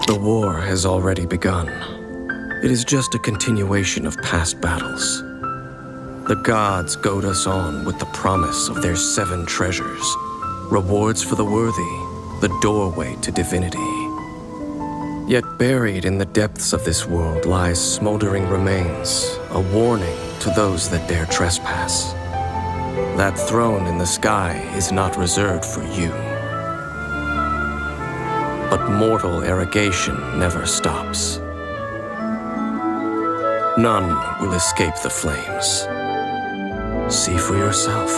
The war has already begun. It is just a continuation of past battles. The gods goad us on with the promise of their 7 treasures, rewards for the worthy, the doorway to divinity. Yet buried in the depths of this world lies smoldering remains, a warning to those that dare trespass. That throne in the sky is not reserved for you. But mortal arrogation never stops. None will escape the flames. See for yourself.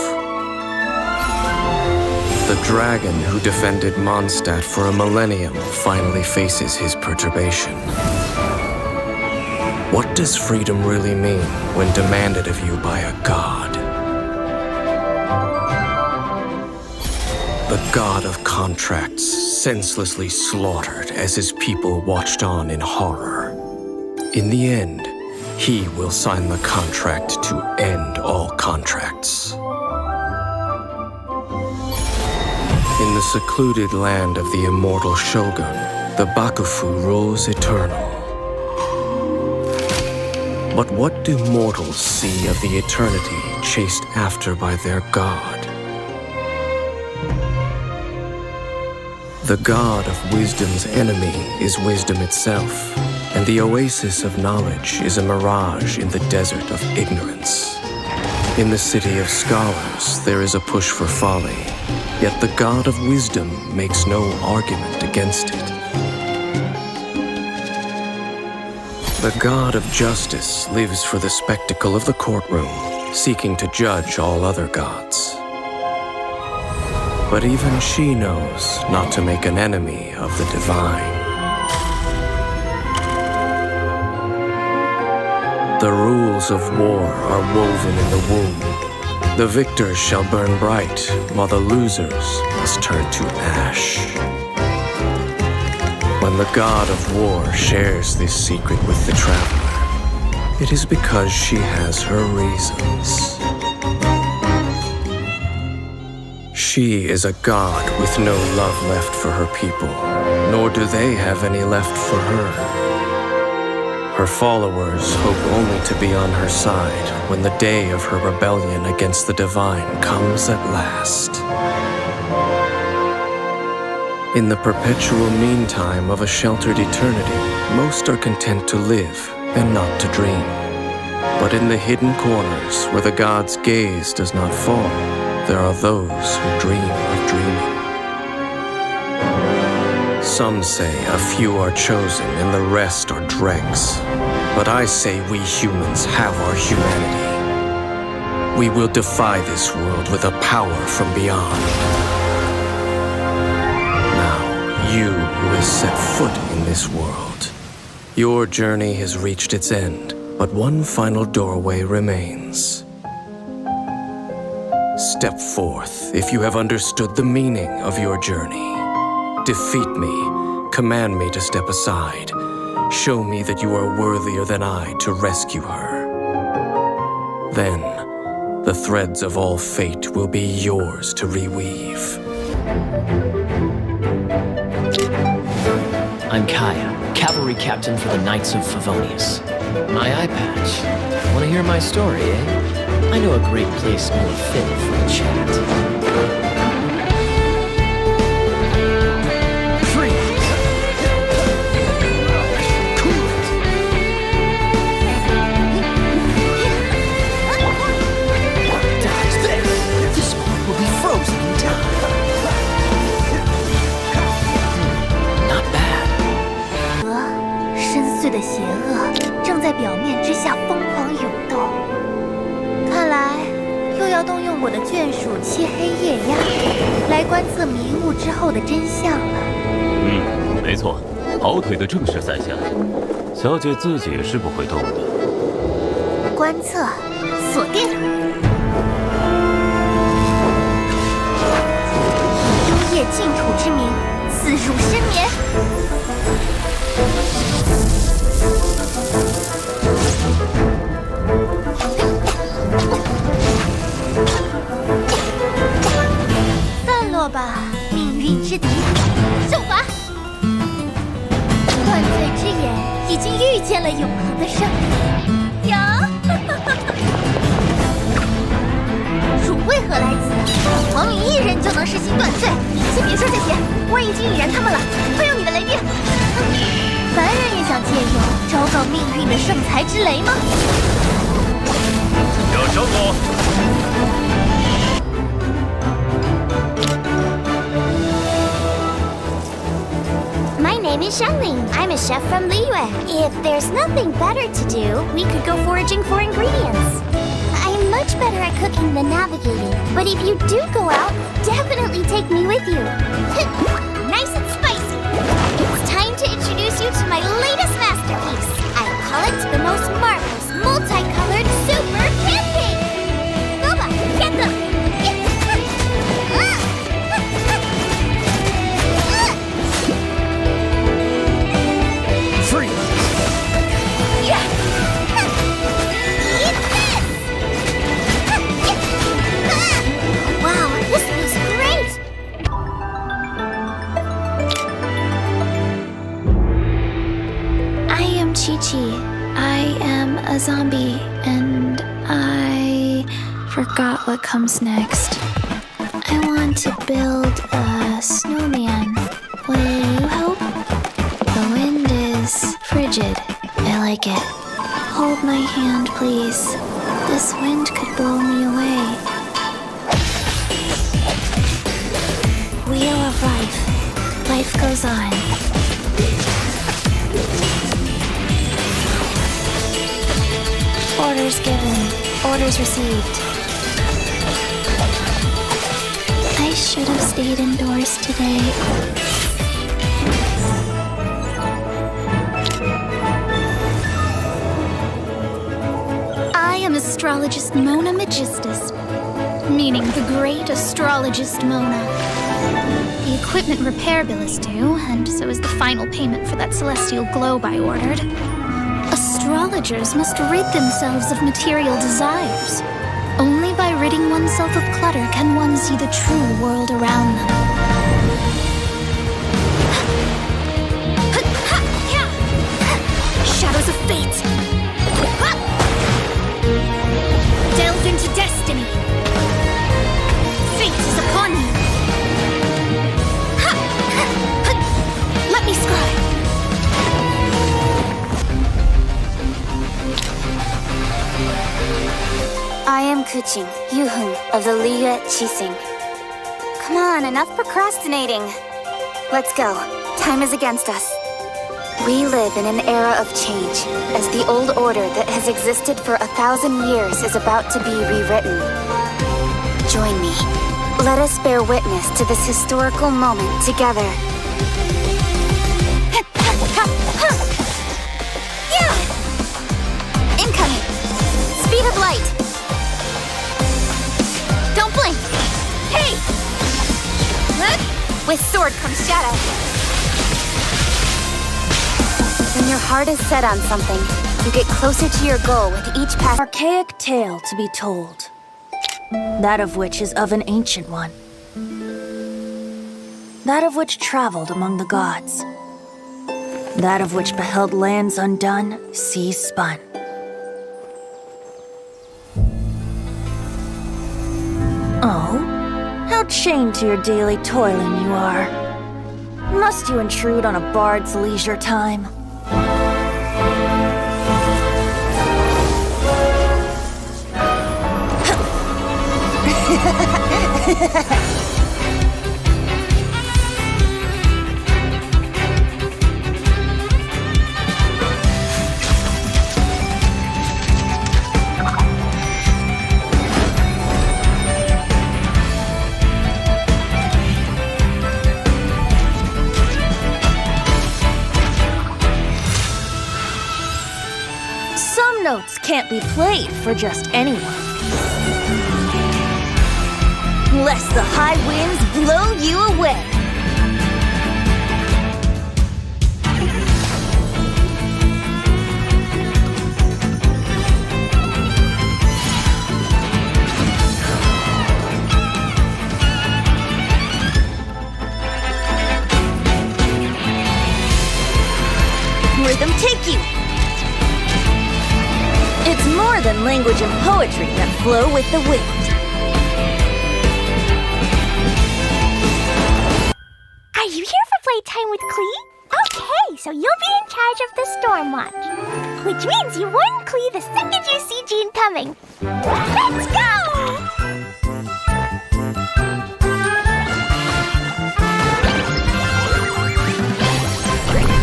The dragon who defended Mondstadt for a millennium finally faces his perturbation. What does freedom really mean when demanded of you by a god? The god of contracts, senselessly slaughtered as his people watched on in horror. In the end, he will sign the contract to end all contracts. In the secluded land of the immortal Shogun, the Bakufu rules eternal. But what do mortals see of the eternity chased after by their god? The god of wisdom's enemy is wisdom itself, and the oasis of knowledge is a mirage in the desert of ignorance. In the city of scholars, there is a push for folly, yet the god of wisdom makes no argument against it. The god of justice lives for the spectacle of the courtroom, seeking to judge all other gods. But even she knows not to make an enemy of the divine. The rules of war are woven in the womb. The victors shall burn bright, while the losers must turn to ash. When the god of war shares this secret with the traveler, it is because she has her reasons. She is a god with no love left for her people, nor do they have any left for her. Her followers hope only to be on her side when the day of her rebellion against the divine comes at last. In the perpetual meantime of a sheltered eternity, most are content to live and not to dream. But in the hidden corners where the god's gaze does not fall, there are those who dream of dreaming. Some say a few are chosen and the rest are dregs. But I say we humans have our humanity. We will defy this world with a power from beyond. Now, you who has set foot in this world, your journey has reached its end, but one final doorway remains. Step forth if you have understood the meaning of your journey. Defeat me, command me to step aside. Show me that you are worthier than I to rescue her. Then, the threads of all fate will be yours to reweave. I'm Kaeya, cavalry captain for the Knights of Favonius. My eye patch. Want to hear my story, eh? I know a great place more fit for a chat. Freeze! Cool it! Dodge this! This spot will be frozen in time. Not bad. 深邃的邪恶正在表面之下疯狂涌动。看来又要动用我的眷属漆黑夜鸦来观测迷雾之后的真相了。没错，跑腿的正是在下。小姐自己是不会动的。观测，锁定。以幽夜净土之名，刺入深眠。散落吧，命运之敌，受罚！遇见了永恒的胜利。呀，汝为何来此？皇女一人就能实行断罪。先别说这些，我已经引燃他们了，快用你的雷电！凡人也想借用昭告命运的圣才之雷吗？有手鼓。My name is Xiangling. I'm a chef from Liyue. If there's nothing better to do, we could go foraging for ingredients. I'm much better at cooking than navigating, but if you do go out, definitely take me with you. Nice and spicy. It's time to introduce you to my latest masterpiece. I call it the most marvelous, multicolored super pancake. Boba, get them! Qiqi. I am a zombie, and I forgot what comes next. I want to build a snowman. Will you help? The wind is frigid. I like it. Hold my hand, please. This wind could blow me away. Wheel of life. Life goes on. Orders given. Orders received. I should have stayed indoors today. I am astrologist Mona Magistus, meaning the great astrologist Mona. The equipment repair bill is due, and so is the final payment for that celestial globe I ordered. Astrologers must rid themselves of material desires. Only by ridding oneself of clutter can one see the true world around them. Shadows of fate! Delve into destiny! Fate is upon you! Let me scribe! I am Keqing, Yuhun of the Liyue Qixing. Come on, enough procrastinating. Let's go. Time is against us. We live in an era of change, as the old order that has existed for 1,000 years is about to be rewritten. Join me. Let us bear witness to this historical moment together. Incoming! Speed of light! Don't blink! Hey! With sword comes shadow. When your heart is set on something, you get closer to your goal with each pass. Archaic tale to be told, that of which is of an ancient one, that of which traveled among the gods, that of which beheld lands undone, seas spun. Oh, how chained to your daily toiling you are. Must you intrude on a bard's leisure time? Some notes can't be played for just anyone. Lest the high winds blow you away. Rhythm take you! It's more than language and poetry that flow with the wind. Are you here for playtime with Klee? Okay, so you'll be in charge of the Storm Watch. Which means you warn Klee the second you see Jean coming. Let's go!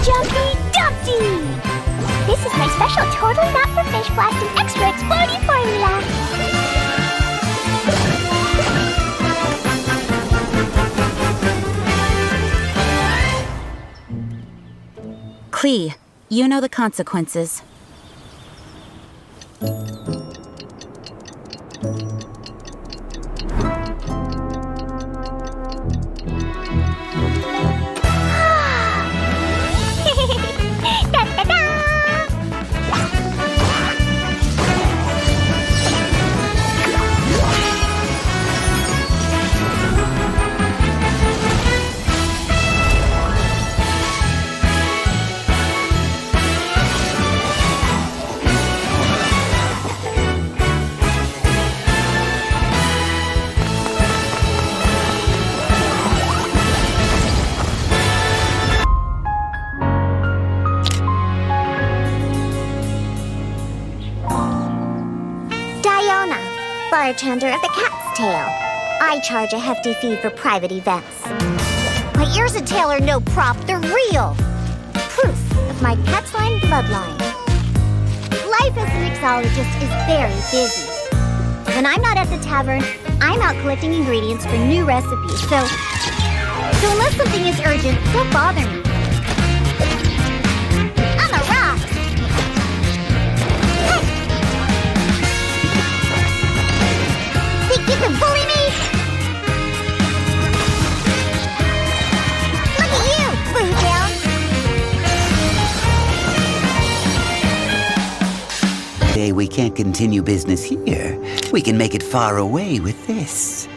Jumpy Dumpty! This is my special totally not for fish blasting extra exploding formula. Klee, you know the consequences. Da-da-da! Diona, bartender of the Cat's Tail. I charge a hefty fee for private events. My ears and tail are no prop, they're real. Proof of my cat's line bloodline. Life as a mixologist is very busy. When I'm not at the tavern, I'm out collecting ingredients for new recipes, so unless something is urgent, don't bother me. I'm a rock! Think you can bully me? Look at you, Blue Tail! Today we can't continue business here. We can make it far away with this.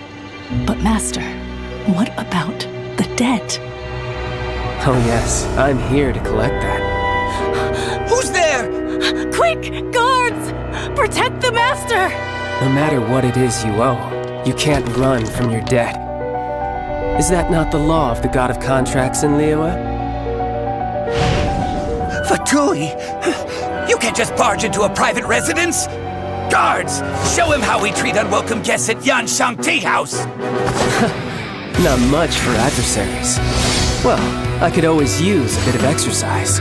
But Master, what about the debt? Oh yes, I'm here to collect that. Who's there? Quick, guards! Protect the Master! No matter what it is you owe, you can't run from your debt. Is that not the law of the god of contracts in Liyue? Fatui! You can't just barge into a private residence! Guards! Show him how we treat unwelcome guests at Yanshang Tea House! Not much for adversaries. Well, I could always use a bit of exercise.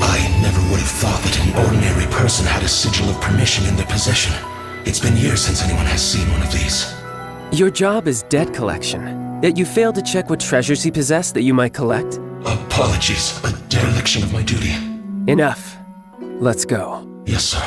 I never would have thought that an ordinary person had a sigil of permission in their possession. It's been years since anyone has seen one of these. Your job is debt collection, yet you failed to check what treasures he possessed that you might collect? Apologies, a dereliction of my duty. Enough. Let's go. Yes, sir.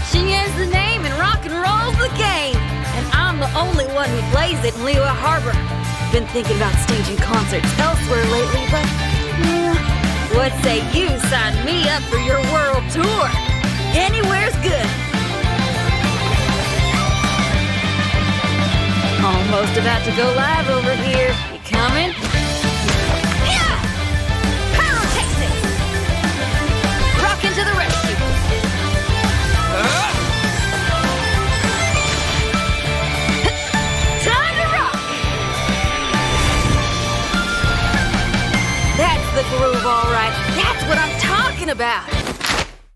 Xinyan's the name and rock and roll's the game. And I'm the only one who plays it in Liyue Harbor. Been thinking about staging concerts elsewhere lately, but what say you sign me up for your world tour? Anywhere's good. Almost about to go live over here. You coming? Yeah! Pyrotechnics! Rockin' to the rescue! Time to rock! That's the groove, all right. That's what I'm talking about.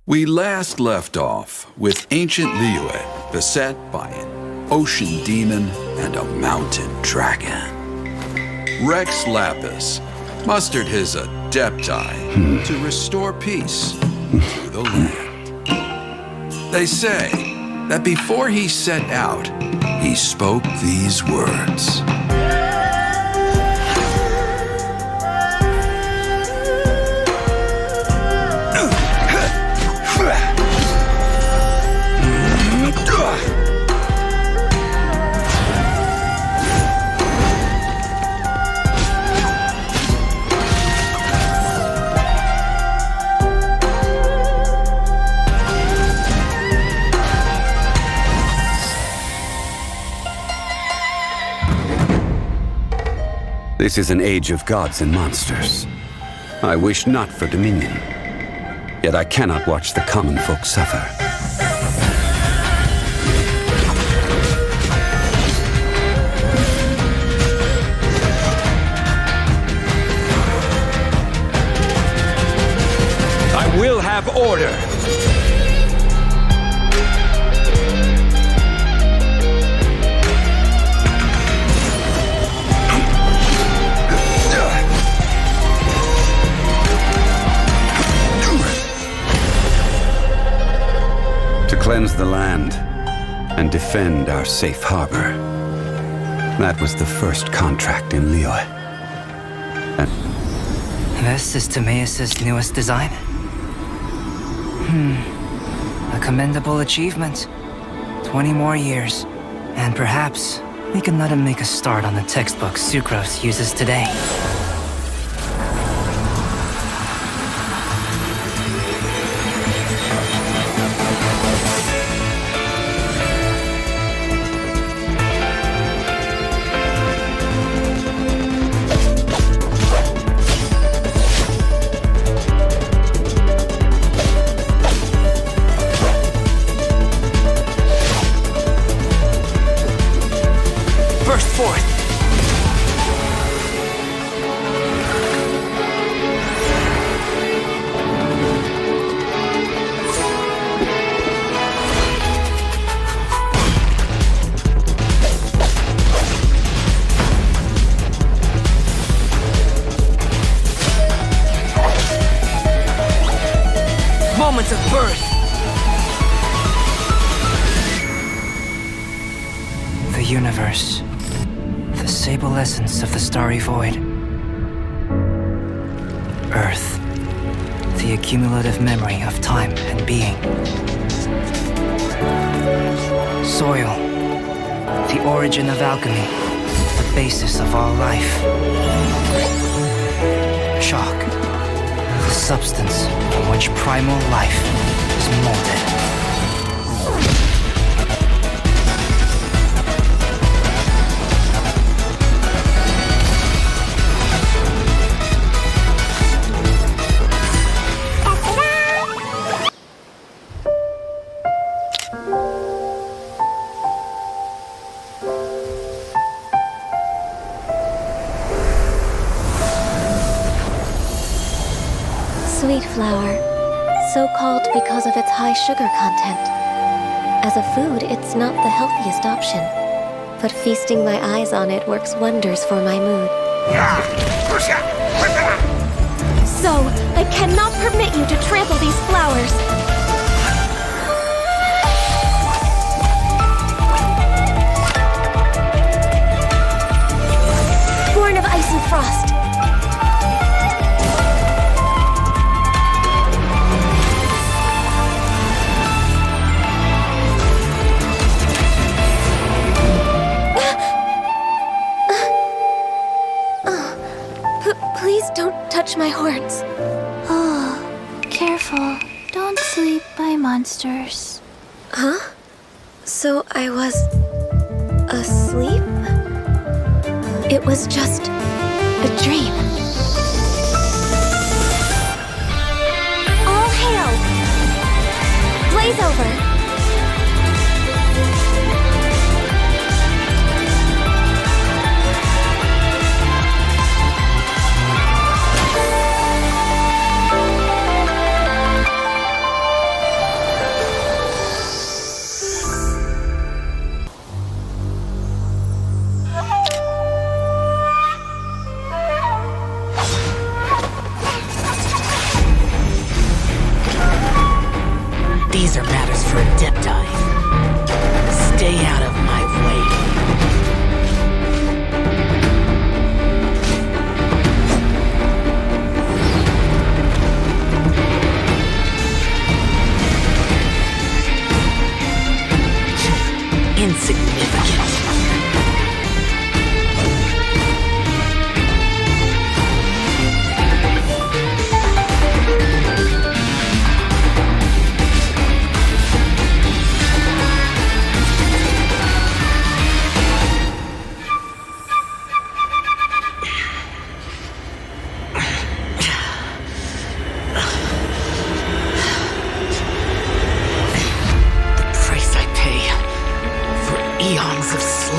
We last left off with ancient Liyue beset by an ocean demon and a mountain dragon. Rex Lapis mustered his adepti to restore peace to the land. They say that before he set out, he spoke these words. This is an age of gods and monsters. I wish not for dominion. Yet I cannot watch the common folk suffer. I will have order! To cleanse the land and defend our safe harbor. That was the first contract in Liyue. This is Timaeus' newest design? A commendable achievement. 20 more years. And perhaps we can let him make a start on the textbook Sucrose uses today. Moments of birth! The universe. The sable essence of the starry void. Earth. The accumulative memory of time and being. Soil. The origin of alchemy. The basis of all life. Chalk. The substance from which primal life is molded. Sweet flower, so called because of its high sugar content. As a food, it's not the healthiest option, but feasting my eyes on it works wonders for my mood. So, I cannot permit you to trample these flowers. Born of ice and frost. Please don't touch my horns. Oh, careful. Don't sleep by monsters. Huh? So I was asleep? It was just a dream. All hail! Blaze over! These are matters for a deep dive. Stay out of my way. Insignificant.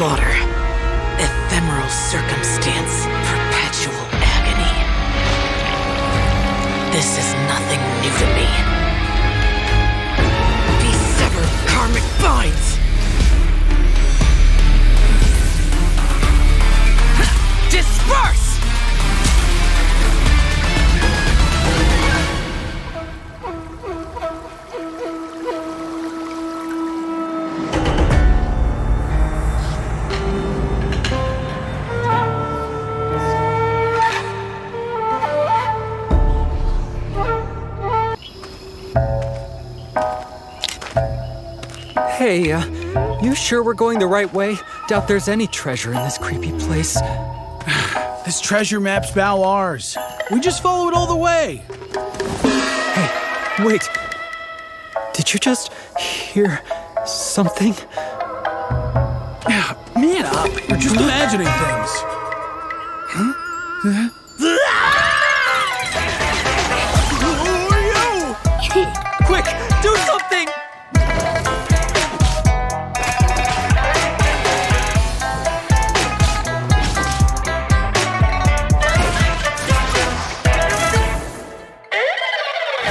slaughter, ephemeral circumstance, perpetual agony. This is nothing new to me. These severed karmic binds! Disperse! Hey, you sure we're going the right way? Doubt there's any treasure in this creepy place. This treasure map's bow ours. We just follow it all the way. Hey, wait. Did you just hear something? Man up. You're just imagining things. Huh? Who are you? Quick, do something!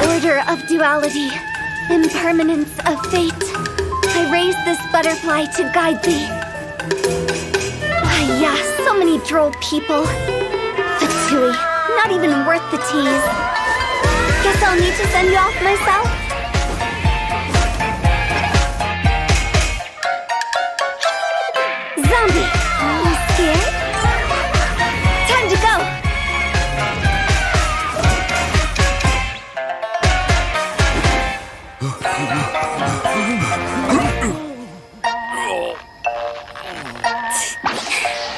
Order of duality, impermanence of fate. I raise this butterfly to guide thee. Ah, yeah, so many droll people. Fatui, not even worth the tease. Guess I'll need to send you off myself. Zombie, you scared? Time to go.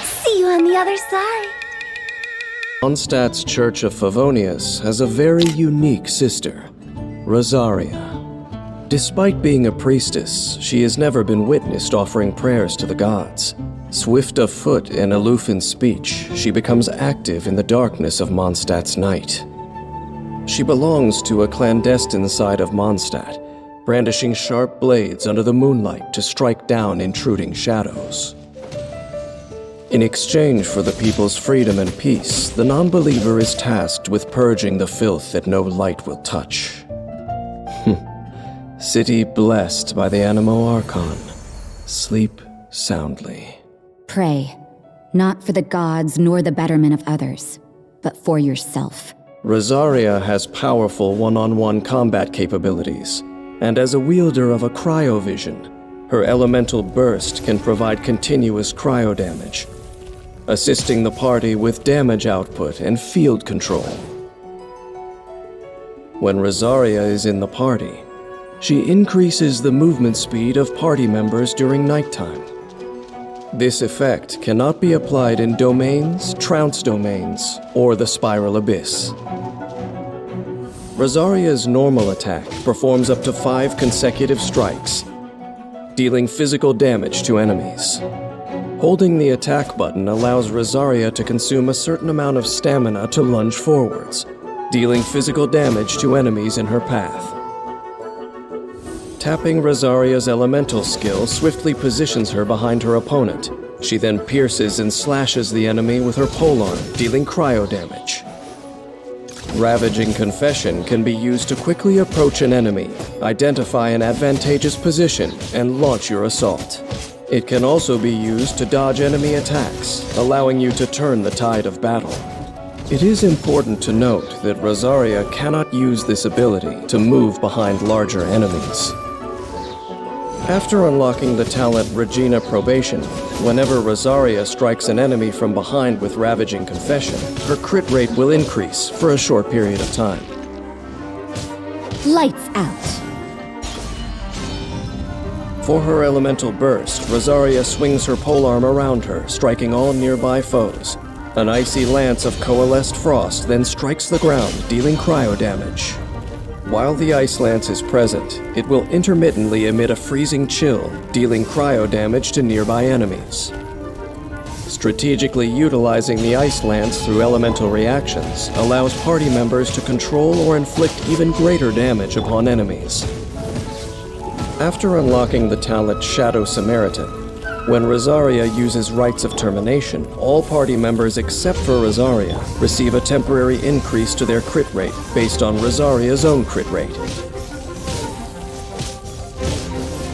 See you on the other side. Mondstadt's Church of Favonius has a very unique sister, Rosaria. Despite being a priestess, she has never been witnessed offering prayers to the gods. Swift of foot and aloof in speech, she becomes active in the darkness of Mondstadt's night. She belongs to a clandestine side of Mondstadt, brandishing sharp blades under the moonlight to strike down intruding shadows. In exchange for the people's freedom and peace, the non-believer is tasked with purging the filth that no light will touch. City blessed by the Animo Archon. Sleep soundly. Pray, not for the gods nor the betterment of others, but for yourself. Rosaria has powerful one-on-one combat capabilities, and as a wielder of a cryovision, her elemental burst can provide continuous cryo damage, assisting the party with damage output and field control. When Rosaria is in the party, she increases the movement speed of party members during nighttime. This effect cannot be applied in domains, trounce domains, or the spiral abyss. Rosaria's normal attack performs up to 5 consecutive strikes, dealing physical damage to enemies. Holding the attack button allows Rosaria to consume a certain amount of stamina to lunge forwards, dealing physical damage to enemies in her path. Tapping Rosaria's elemental skill swiftly positions her behind her opponent. She then pierces and slashes the enemy with her polearm, dealing cryo damage. Ravaging Confession can be used to quickly approach an enemy, identify an advantageous position, and launch your assault. It can also be used to dodge enemy attacks, allowing you to turn the tide of battle. It is important to note that Rosaria cannot use this ability to move behind larger enemies. After unlocking the talent Regina Probation, whenever Rosaria strikes an enemy from behind with Ravaging Confession, her crit rate will increase for a short period of time. Lights out. For her elemental burst, Rosaria swings her polearm around her, striking all nearby foes. An icy lance of coalesced frost then strikes the ground, dealing cryo damage. While the ice lance is present, it will intermittently emit a freezing chill, dealing cryo damage to nearby enemies. Strategically utilizing the ice lance through elemental reactions allows party members to control or inflict even greater damage upon enemies. After unlocking the talent Shadow Samaritan, When Rosaria uses rites of termination, all party members except for Rosaria receive a temporary increase to their crit rate based on Rosaria's own crit rate.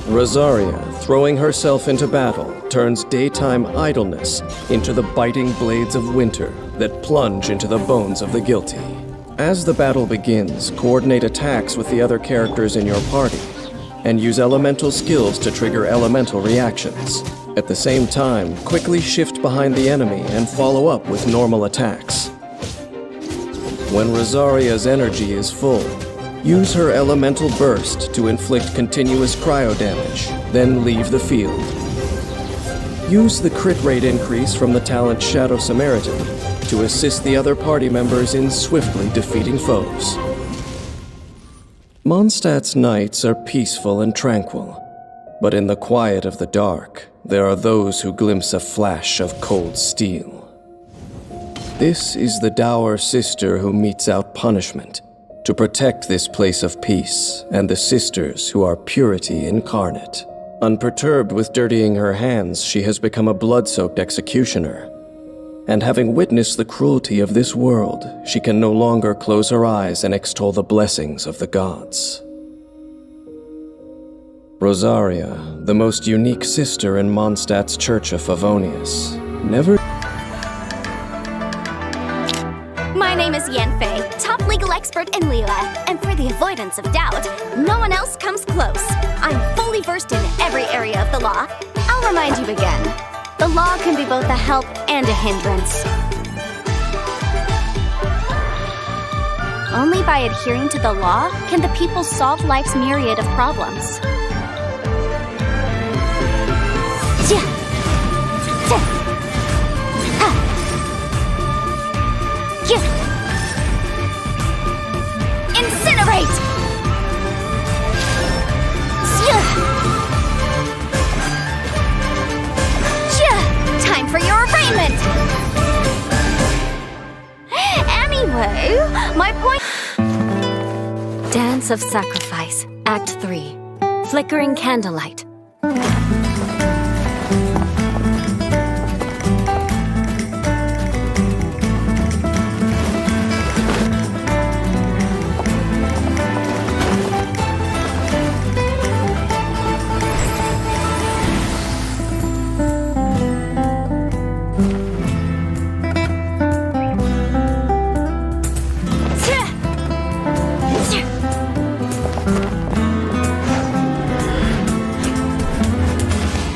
Rosaria, throwing herself into battle, turns daytime idleness into the biting blades of winter that plunge into the bones of the guilty. As the battle begins, coordinate attacks with the other characters in your party, and use elemental skills to trigger elemental reactions. At the same time, quickly shift behind the enemy and follow up with normal attacks. When Rosaria's energy is full, use her elemental burst to inflict continuous cryo damage, then leave the field. Use the crit rate increase from the talent Shadow Samaritan to assist the other party members in swiftly defeating foes. Mondstadt's nights are peaceful and tranquil, but in the quiet of the dark, there are those who glimpse a flash of cold steel. This is the dour sister who metes out punishment to protect this place of peace and the sisters who are purity incarnate. Unperturbed with dirtying her hands, she has become a blood-soaked executioner. And having witnessed the cruelty of this world, she can no longer close her eyes and extol the blessings of the gods. Rosaria, the most unique sister in Mondstadt's Church of Favonius, never... My name is Yanfei, top legal expert in Liyue, and for the avoidance of doubt, no one else comes close. I'm fully versed in every area of the law. I'll remind you again. The law can be both a help and a hindrance. Only by adhering to the law can the people solve life's myriad of problems. Incinerate! Time for your arraignment! Anyway, my point... Dance of Sacrifice, Act 3. Flickering Candlelight.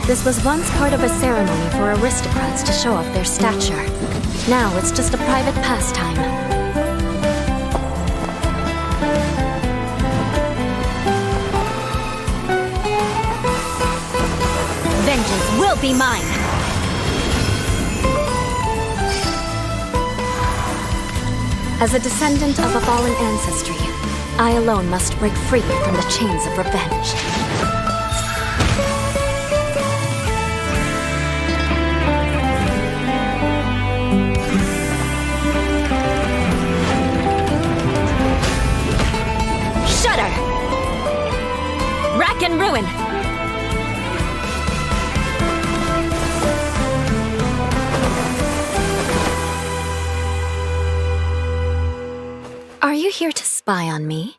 This was once part of a ceremony for aristocrats to show off their stature. Now it's just a private pastime. Vengeance will be mine! As a descendant of a fallen ancestry, I alone must break free from the chains of revenge. Rack and ruin! Are you here to spy on me?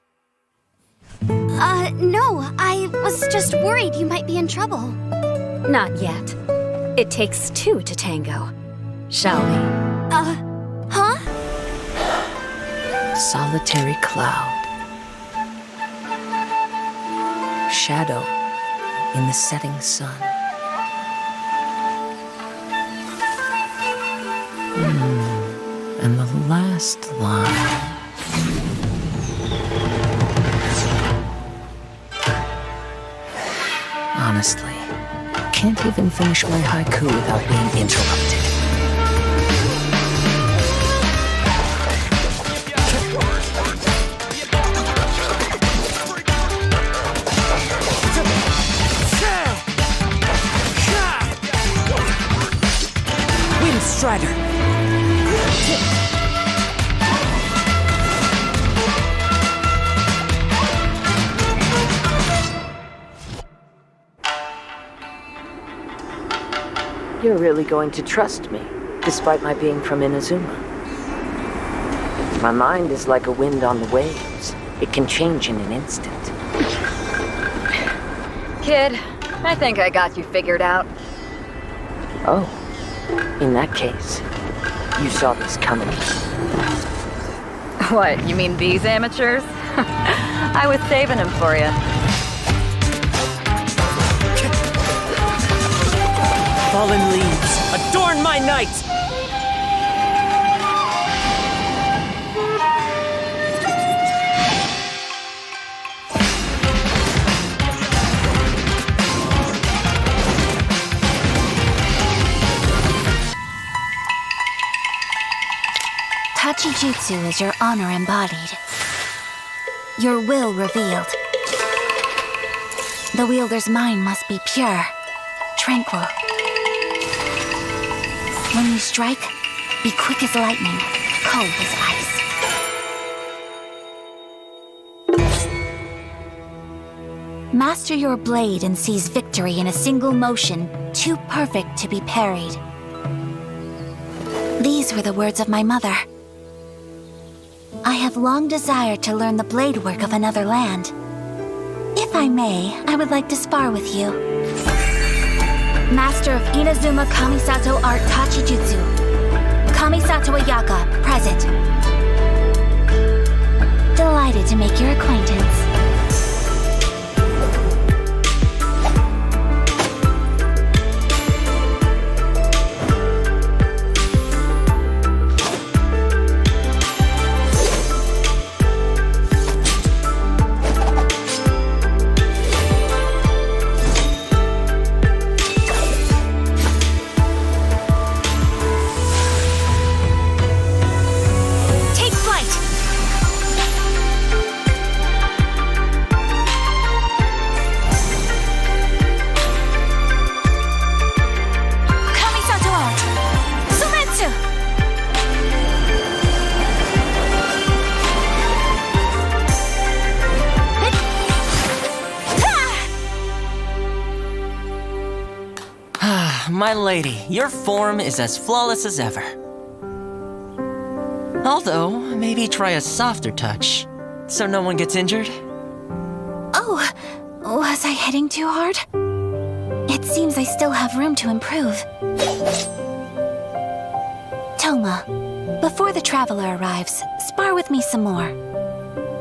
No. I was just worried you might be in trouble. Not yet. It takes two to tango. Shall we? Huh? Solitary cloud. Shadow in the setting sun. And the last line. Honestly, can't even finish my haiku without being interrupted. Strider. You're really going to trust me, despite my being from Inazuma. My mind is like a wind on the waves. It can change in an instant. Kid, I think I got you figured out. Oh, in that case, you saw this coming. What, you mean these amateurs? I was saving them for you. Fallen leaves, adorn my night! Tachijutsu is your honor embodied. Your will revealed. The wielder's mind must be pure, tranquil. When you strike, be quick as lightning, cold as ice. Master your blade and seize victory in a single motion, too perfect to be parried. These were the words of my mother. I have long desired to learn the blade work of another land. If I may, I would like to spar with you. Master of Inazuma Kamisato Art Tachijutsu. Kamisato Ayaka, present. Delighted to make your acquaintance. My lady, your form is as flawless as ever. Although, maybe try a softer touch, so no one gets injured. Oh, was I hitting too hard? It seems I still have room to improve. Toma, before the traveler arrives, spar with me some more.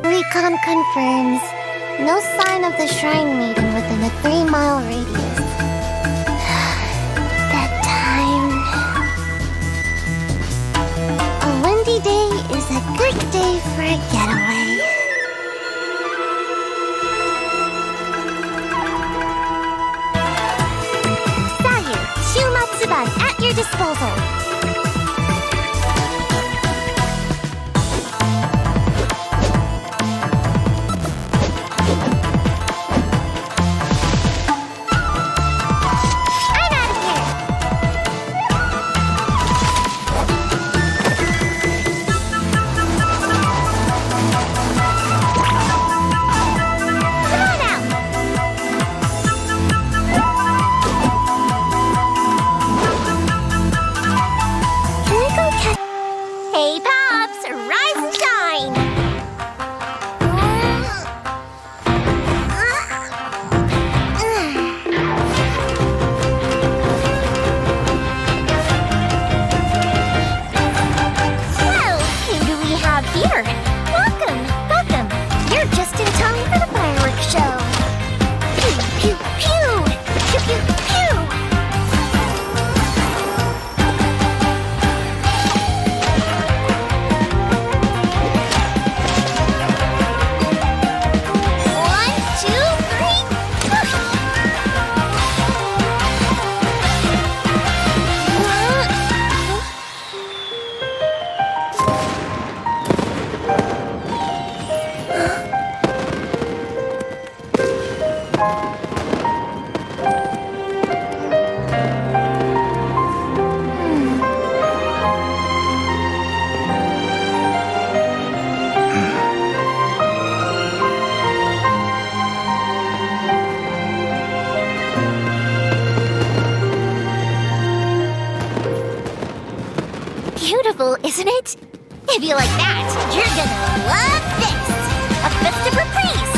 Recon confirms. No sign of the Shrine Maiden within a 3-mile radius. Day is a good day for a getaway. Sayu, Shumatsuban at your disposal. beautiful, isn't it? If you like that, you're gonna love this! A festive reprise!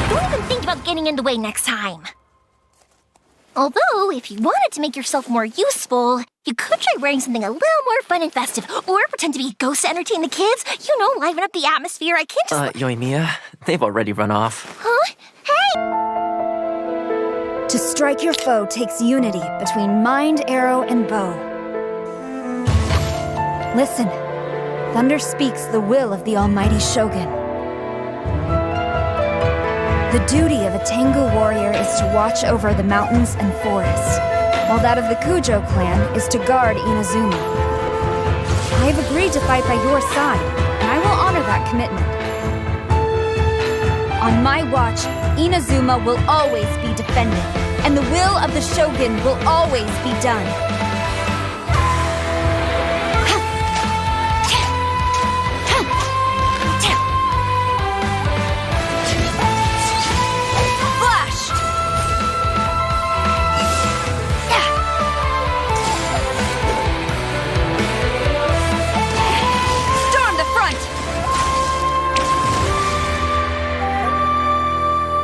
Don't even think about getting in the way next time. Although, if you wanted to make yourself more useful, you could try wearing something a little more fun and festive, or pretend to be a ghost to entertain the kids. You know, liven up the atmosphere. I can't just... Yoimiya, they've already run off. Huh? Hey! To strike your foe takes unity between mind, arrow, and bow. Listen. Thunder speaks the will of the almighty Shogun. The duty of a Tengu warrior is to watch over the mountains and forests, while that of the Kujou clan is to guard Inazuma. I have agreed to fight by your side, and I will honor that commitment. On my watch, Inazuma will always be defended, and the will of the Shogun will always be done.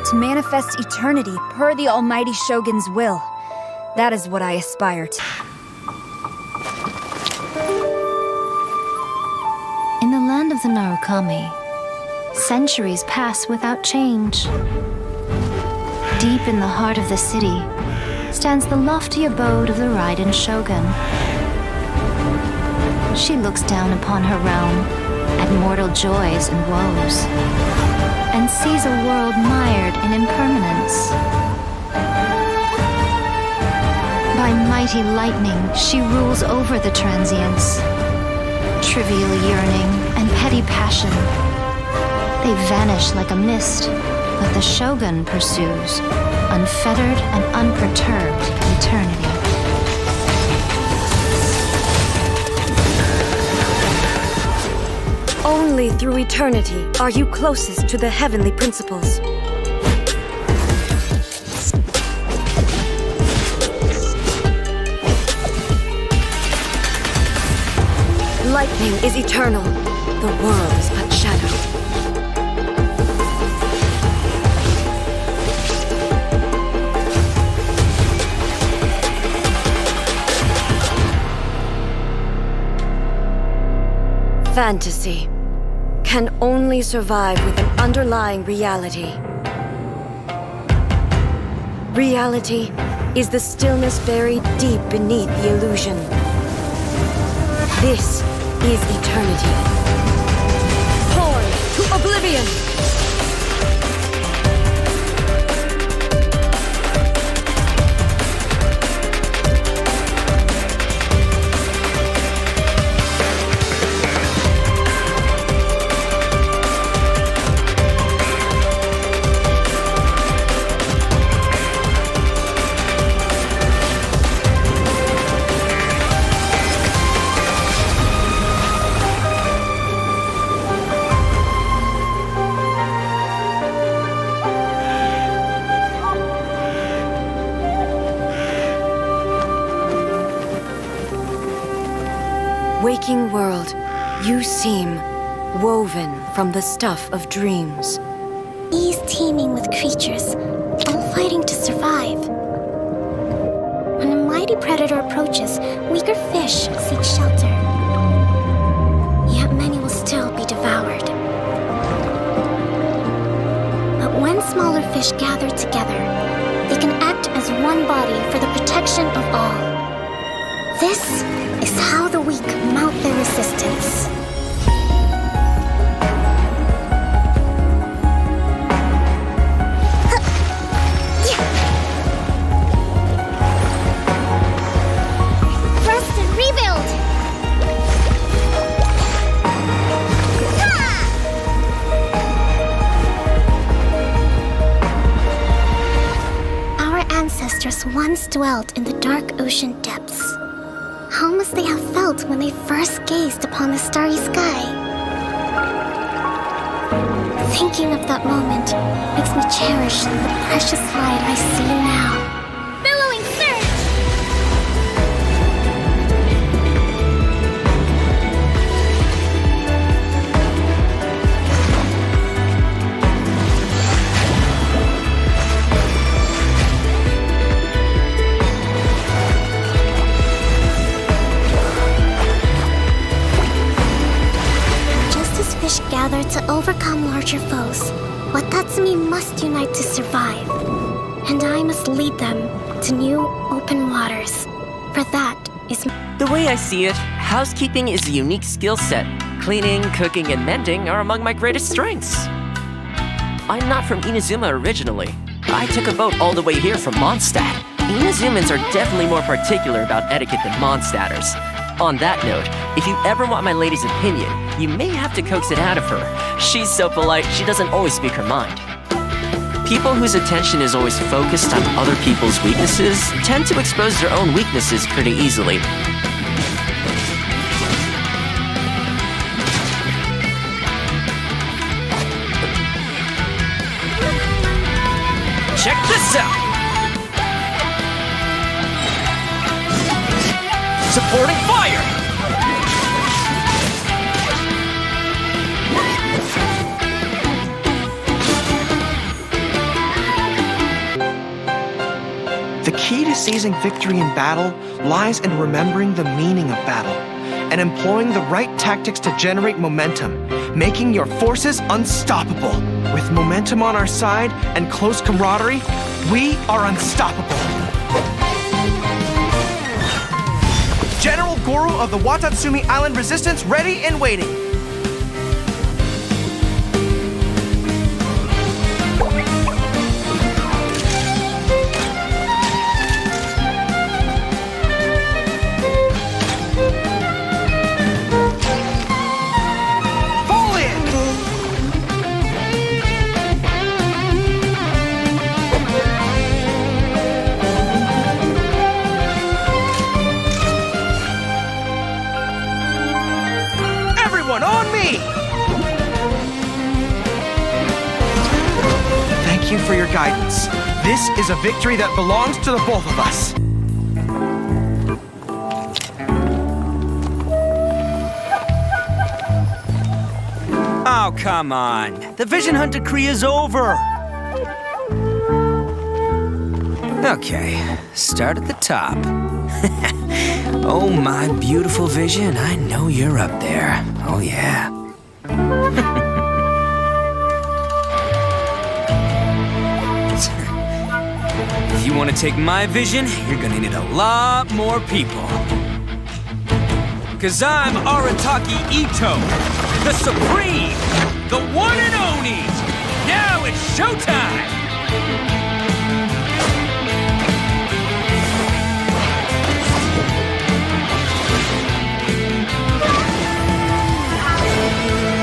To manifest eternity per the almighty Shogun's will. That is what I aspire to. In the land of the Narukami, centuries pass without change. Deep in the heart of the city stands the lofty abode of the Raiden Shogun. She looks down upon her realm at mortal joys and woes, and sees a world mired in impermanence. By mighty lightning, she rules over the transients. Trivial yearning and petty passion, they vanish like a mist, but the Shogun pursues, unfettered and unperturbed, eternity. Only through eternity are you closest to the heavenly principles. Lightning is eternal. The world is but shadow. Fantasy can only survive with an underlying reality. Reality is the stillness buried deep beneath the illusion. This is eternity. Torn to oblivion! Waking world, you seem woven from the stuff of dreams. He's teeming with creatures, all fighting to survive. When a mighty predator approaches, weaker fish seek shelter. Yet many will still be devoured. But when smaller fish gather together, they can act as one body for the protection of all. This is how the weak mount their resistance. Rest and rebuild! Our ancestors once dwelt in the dark ocean depths. How must they have felt when they first gazed upon the starry sky? Thinking of that moment makes me cherish the precious light I see now. Billowing surge! Fish gather to overcome larger foes. Watatsumi must unite to survive. And I must lead them to new, open waters. For that is... The way I see it, housekeeping is a unique skill set. Cleaning, cooking, and mending are among my greatest strengths. I'm not from Inazuma originally. I took a boat all the way here from Mondstadt. Inazumans are definitely more particular about etiquette than Mondstadters. On that note, if you ever want my lady's opinion, you may have to coax it out of her. She's so polite, she doesn't always speak her mind. People whose attention is always focused on other people's weaknesses tend to expose their own weaknesses pretty easily. Check this out! Supporting fire! The key to seizing victory in battle lies in remembering the meaning of battle and employing the right tactics to generate momentum, making your forces unstoppable. With momentum on our side and close camaraderie, we are unstoppable. General Goro of the Watatsumi Island Resistance ready and waiting. Thank you for your guidance. This is a victory that belongs to the both of us. Oh, come on. The Vision Hunt decree is over. Okay, start at the top. Oh, my beautiful vision, I know you're up there. Oh, yeah. If you want to take my vision, you're gonna need a lot more people. 'Cause I'm Arataki Itto, the Supreme, the one and only. Now it's showtime!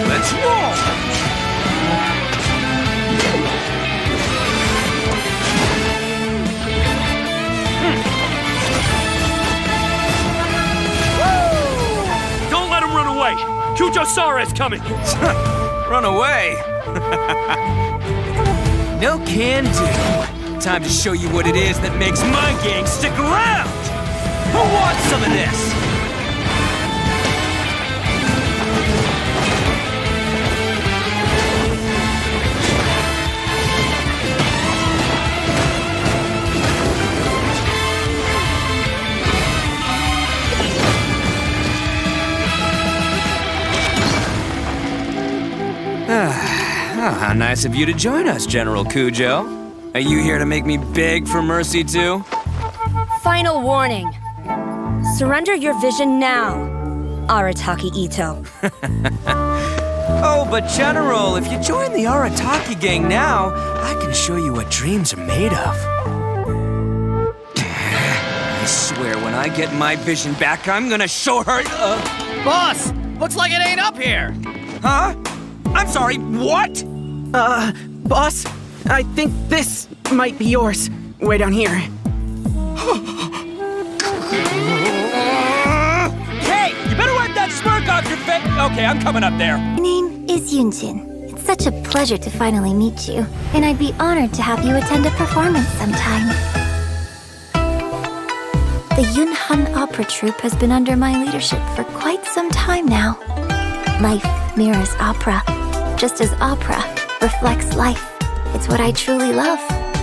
Let's roll! Don't let him run away! Kujou Sara is coming! Run away? No can do. Time to show you what it is that makes my gang stick around! Who wants some of this? Oh, how nice of you to join us, General Kujou. Are you here to make me beg for mercy, too? Final warning. Surrender your vision now, Arataki Itto. Oh, but General, if you join the Arataki gang now, I can show you what dreams are made of. I swear, when I get my vision back, I'm gonna show her... Boss! Looks like it ain't up here! Huh? I'm sorry, what? Boss, I think this might be yours. Way down here. Hey, you better wipe that smirk off your face. Okay, I'm coming up there. My name is Yunjin. It's such a pleasure to finally meet you, and I'd be honored to have you attend a performance sometime. The Yunhan Opera Troupe has been under my leadership for quite some time now. Life mirrors opera, just as opera reflects life. It's what I truly love,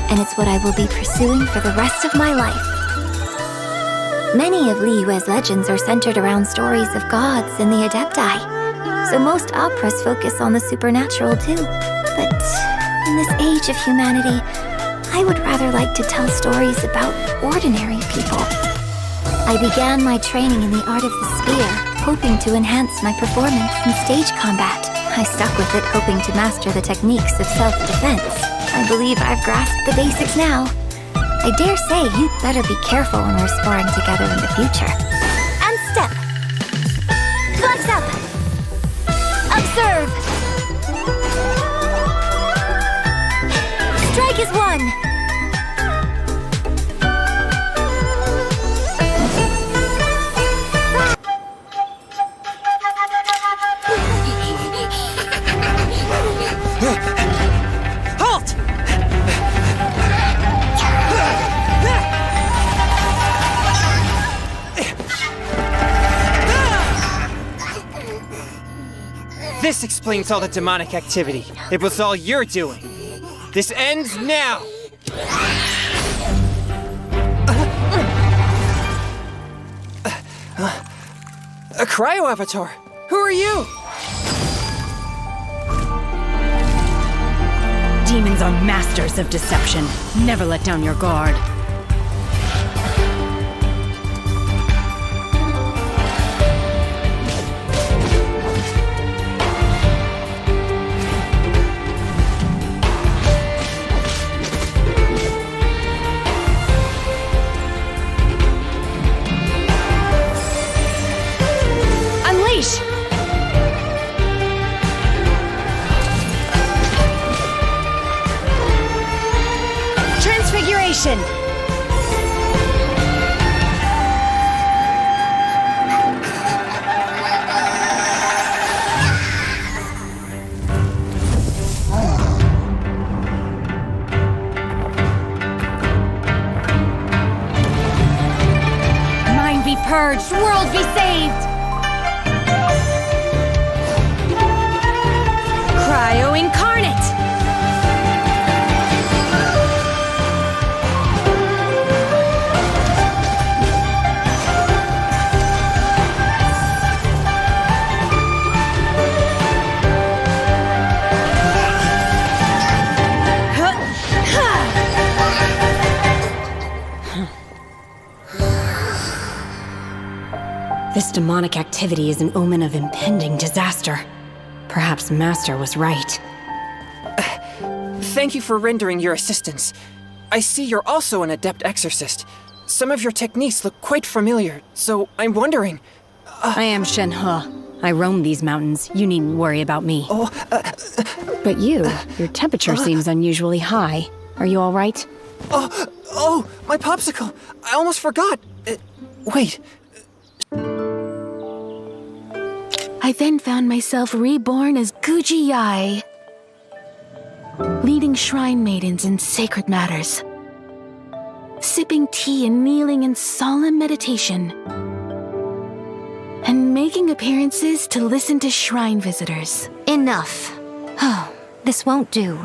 and it's what I will be pursuing for the rest of my life. Many of Liyue's legends are centered around stories of gods and the Adepti, so most operas focus on the supernatural too. But in this age of humanity, I would rather like to tell stories about ordinary people. I began my training in the art of the spear, hoping to enhance my performance in stage combat. I stuck with it, hoping to master the techniques of self-defense. I believe I've grasped the basics now. I dare say you'd better be careful when we're sparring together in the future. And step! Flex up! Observe! Strike is one! Halt! This explains all the demonic activity. It was all you're doing. This ends now! A cryo-avatar? Who are you? Demons are masters of deception. Never let down your guard. Transfiguration! Mind be purged, world be saved! Cryo incarnate! This demonic activity is an omen of impending disaster. Perhaps Master was right. Thank you for rendering your assistance. I see you're also an adept exorcist. Some of your techniques look quite familiar, so I'm wondering... I am Shen He. I roam these mountains. You needn't worry about me. But your temperature seems unusually high. Are you all right? Oh, my popsicle! I almost forgot! Wait... I then found myself reborn as Guji Yae, leading shrine maidens in sacred matters, sipping tea and kneeling in solemn meditation, and making appearances to listen to shrine visitors. Enough. Oh, this won't do.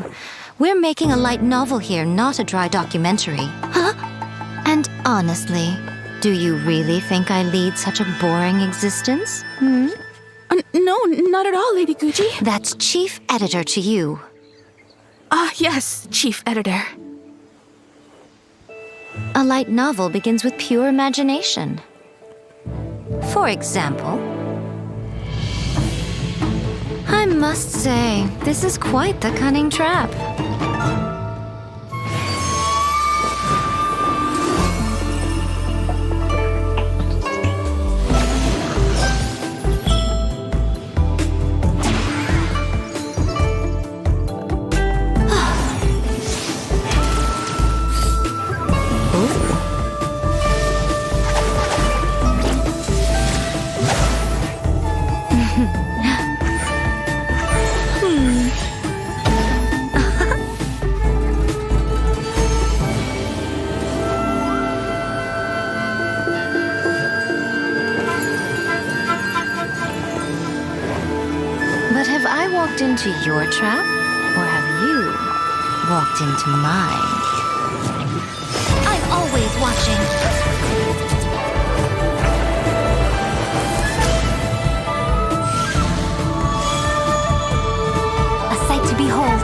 We're making a light novel here, not a dry documentary. Huh? And honestly, do you really think I lead such a boring existence? No, not at all, Lady Guji. That's chief editor to you. Yes, chief editor. A light novel begins with pure imagination. For example, I must say, this is quite the cunning trap. I walked into your trap, or have you walked into mine? I'm always watching. A sight to behold.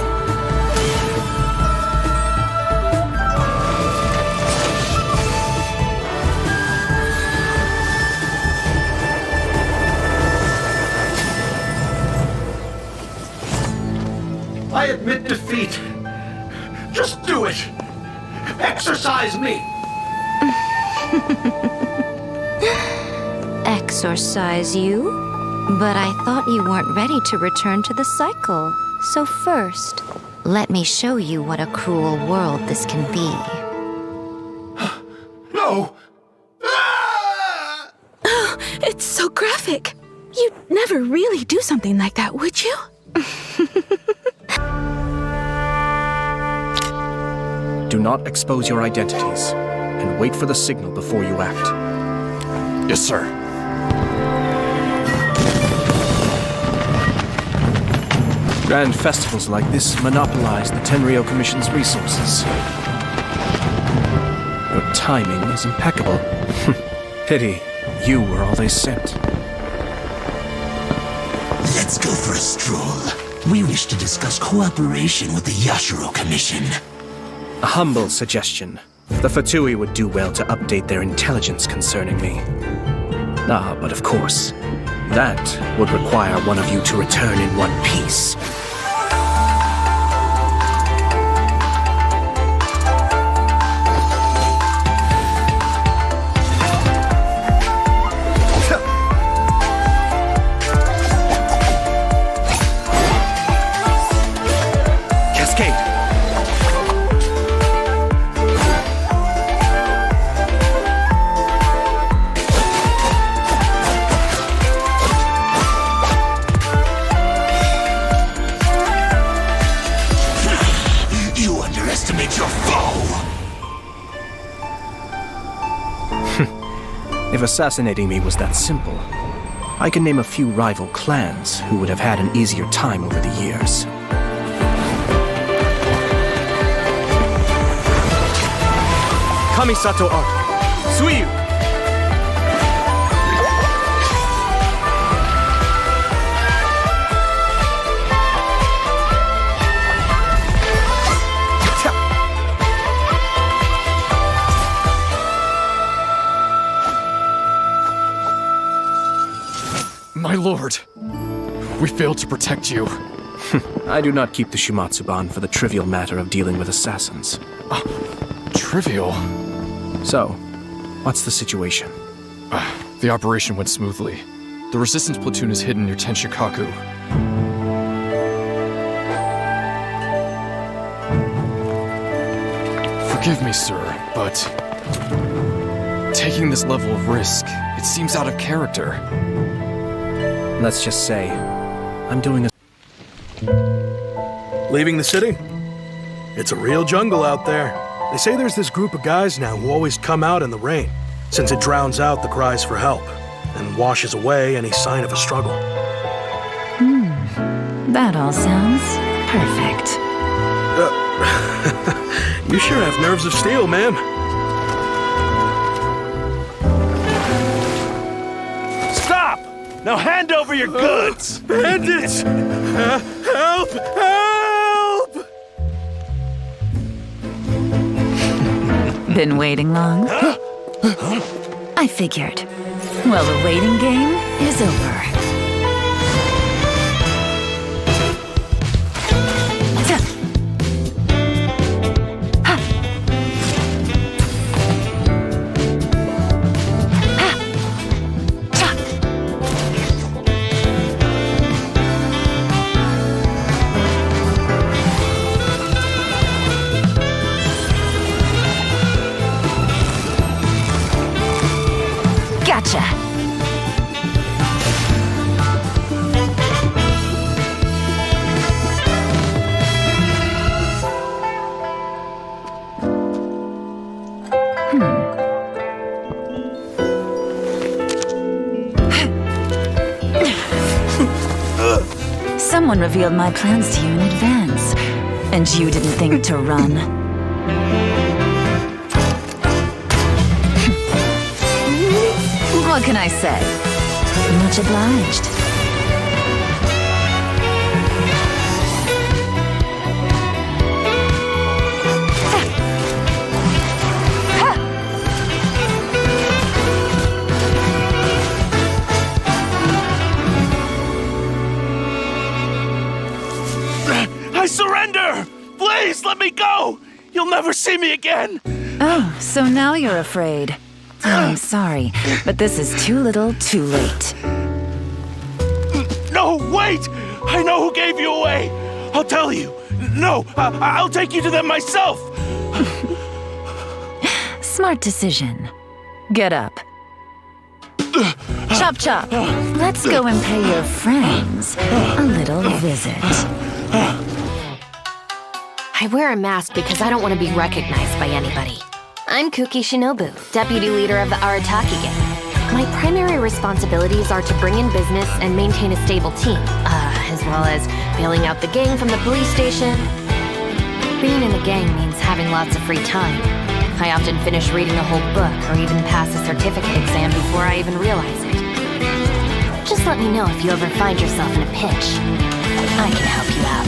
I admit defeat. Just do it. Exercise me. Exorcise you? But I thought you weren't ready to return to the cycle. So first, let me show you what a cruel world this can be. No! Oh, it's so graphic. You'd never really do something like that, would you? Do not expose your identities, and wait for the signal before you act. Yes, sir. Grand festivals like this monopolize the Tenryou Commission's resources. Your timing is impeccable. Pity you were all they sent. Let's go for a stroll. We wish to discuss cooperation with the Yashiro Commission. A humble suggestion. The Fatui would do well to update their intelligence concerning me. Ah, but of course, that would require one of you to return in one piece. If assassinating me was that simple, I can name a few rival clans who would have had an easier time over the years. Kamisato Ayaka, Sayu! My lord, we failed to protect you. I do not keep the Shumatsuban for the trivial matter of dealing with assassins. Trivial? So, what's the situation? The operation went smoothly. The resistance platoon is hidden near Tenshikaku. Forgive me, sir, but taking this level of risk, it seems out of character. Let's just say, I'm doing a... Leaving the city? It's a real jungle out there. They say there's this group of guys now who always come out in the rain, since it drowns out the cries for help, and washes away any sign of a struggle. That all sounds perfect. You sure have nerves of steel, ma'am. Stop! Now hand over your goods! Bandits! Help! Help! Been waiting long? I figured. Well, the waiting game is over. Gotcha! Someone revealed my plans to you in advance, and you didn't think to run. What can I say? Much obliged. I surrender! Please, let me go! You'll never see me again! Oh, so now you're afraid. Oh, I'm sorry, but this is too little, too late. No, wait! I know who gave you away! I'll tell you! No, I'll take you to them myself! Smart decision. Get up. Chop Chop, let's go and pay your friends a little visit. I wear a mask because I don't want to be recognized by anybody. I'm Kuki Shinobu, deputy leader of the Arataki gang. My primary responsibilities are to bring in business and maintain a stable team, as well as bailing out the gang from the police station. Being in the gang means having lots of free time. I often finish reading a whole book or even pass a certificate exam before I even realize it. Just let me know if you ever find yourself in a pinch. I can help you out.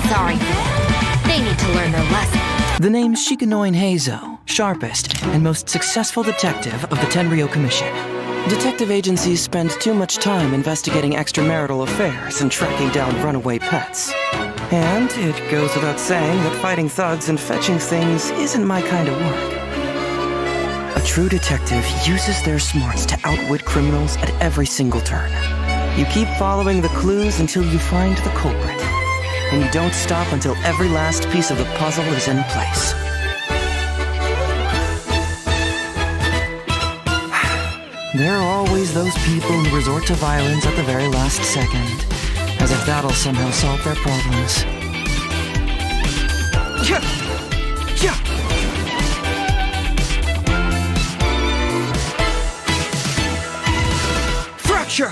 Sorry for them. They need to learn their lesson. The name's Shikanoin Heizou, sharpest and most successful detective of the Tenryou Commission. Detective agencies spend too much time investigating extramarital affairs and tracking down runaway pets. And it goes without saying that fighting thugs and fetching things isn't my kind of work. A true detective uses their smarts to outwit criminals at every single turn. You keep following the clues until you find the culprit. And you don't stop until every last piece of the puzzle is in place. There are always those people who resort to violence at the very last second, as if that'll somehow solve their problems. Fracture!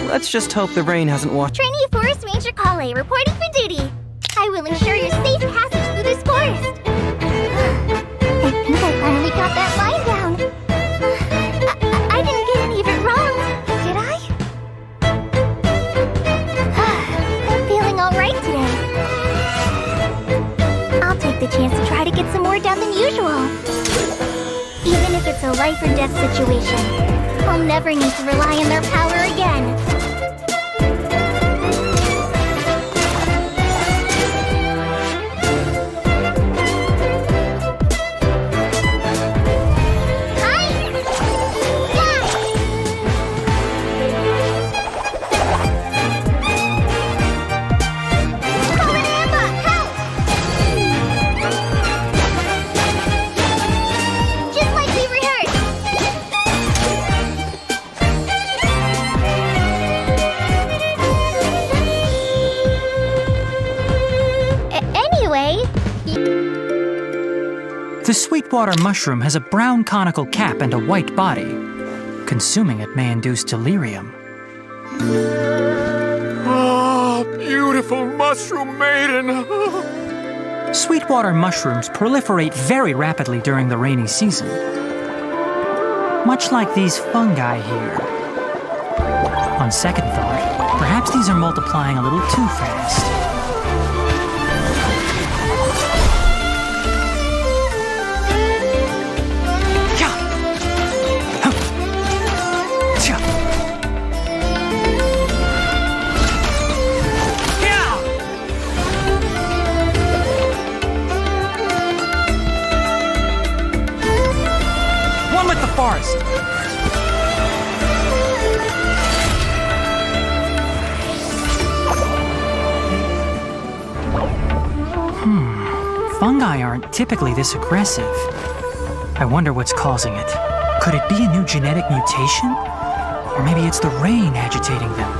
Let's just hope the rain hasn't washed. Trainee Forest Ranger Klee reporting for duty. I will ensure your safe passage through this forest. I think I finally got that line down. I didn't get any of it wrong, did I? I'm feeling alright today. I'll take the chance to try to get some more done than usual. Even if it's a life or death situation, I'll never need to rely on their power again. The sweetwater mushroom has a brown conical cap and a white body. Consuming it may induce delirium. Oh, beautiful mushroom maiden! Sweetwater mushrooms proliferate very rapidly during the rainy season. Much like these fungi here. On second thought, perhaps these are multiplying a little too fast. forest. Fungi aren't typically this aggressive. I wonder what's causing it. Could it be a new genetic mutation? Or maybe it's the rain agitating them.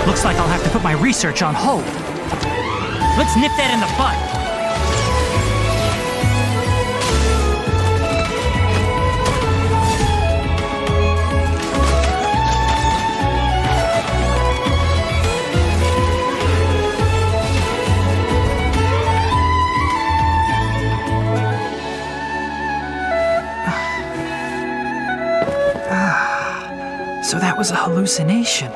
Looks like I'll have to put my research on hold. Let's nip that in the bud. So that was a hallucination.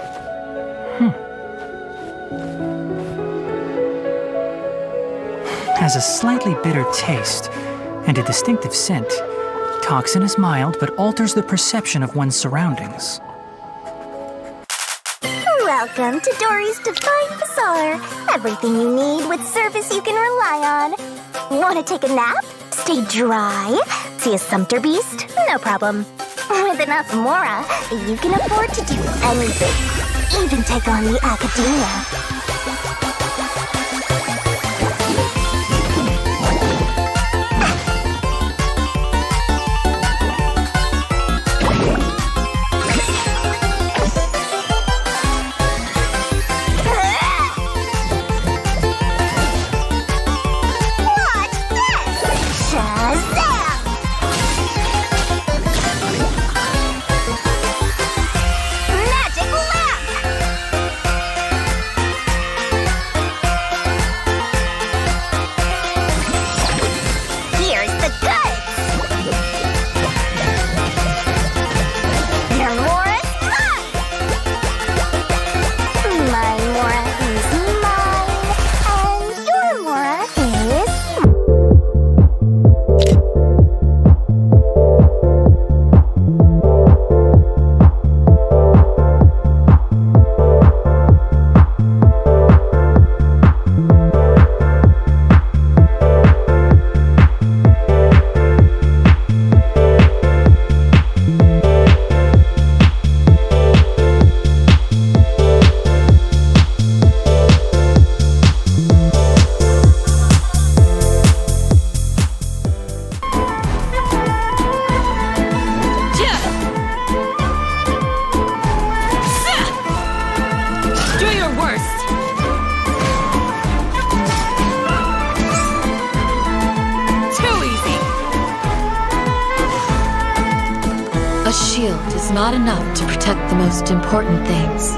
Has a slightly bitter taste and a distinctive scent. Toxin is mild, but alters the perception of one's surroundings. Welcome to Dory's Divine Bazaar. Everything you need with service you can rely on. Want to take a nap? Stay dry? See a sumpter beast? No problem. With enough mora, you can afford to do anything. Even take on the academia. Not enough to protect the most important things.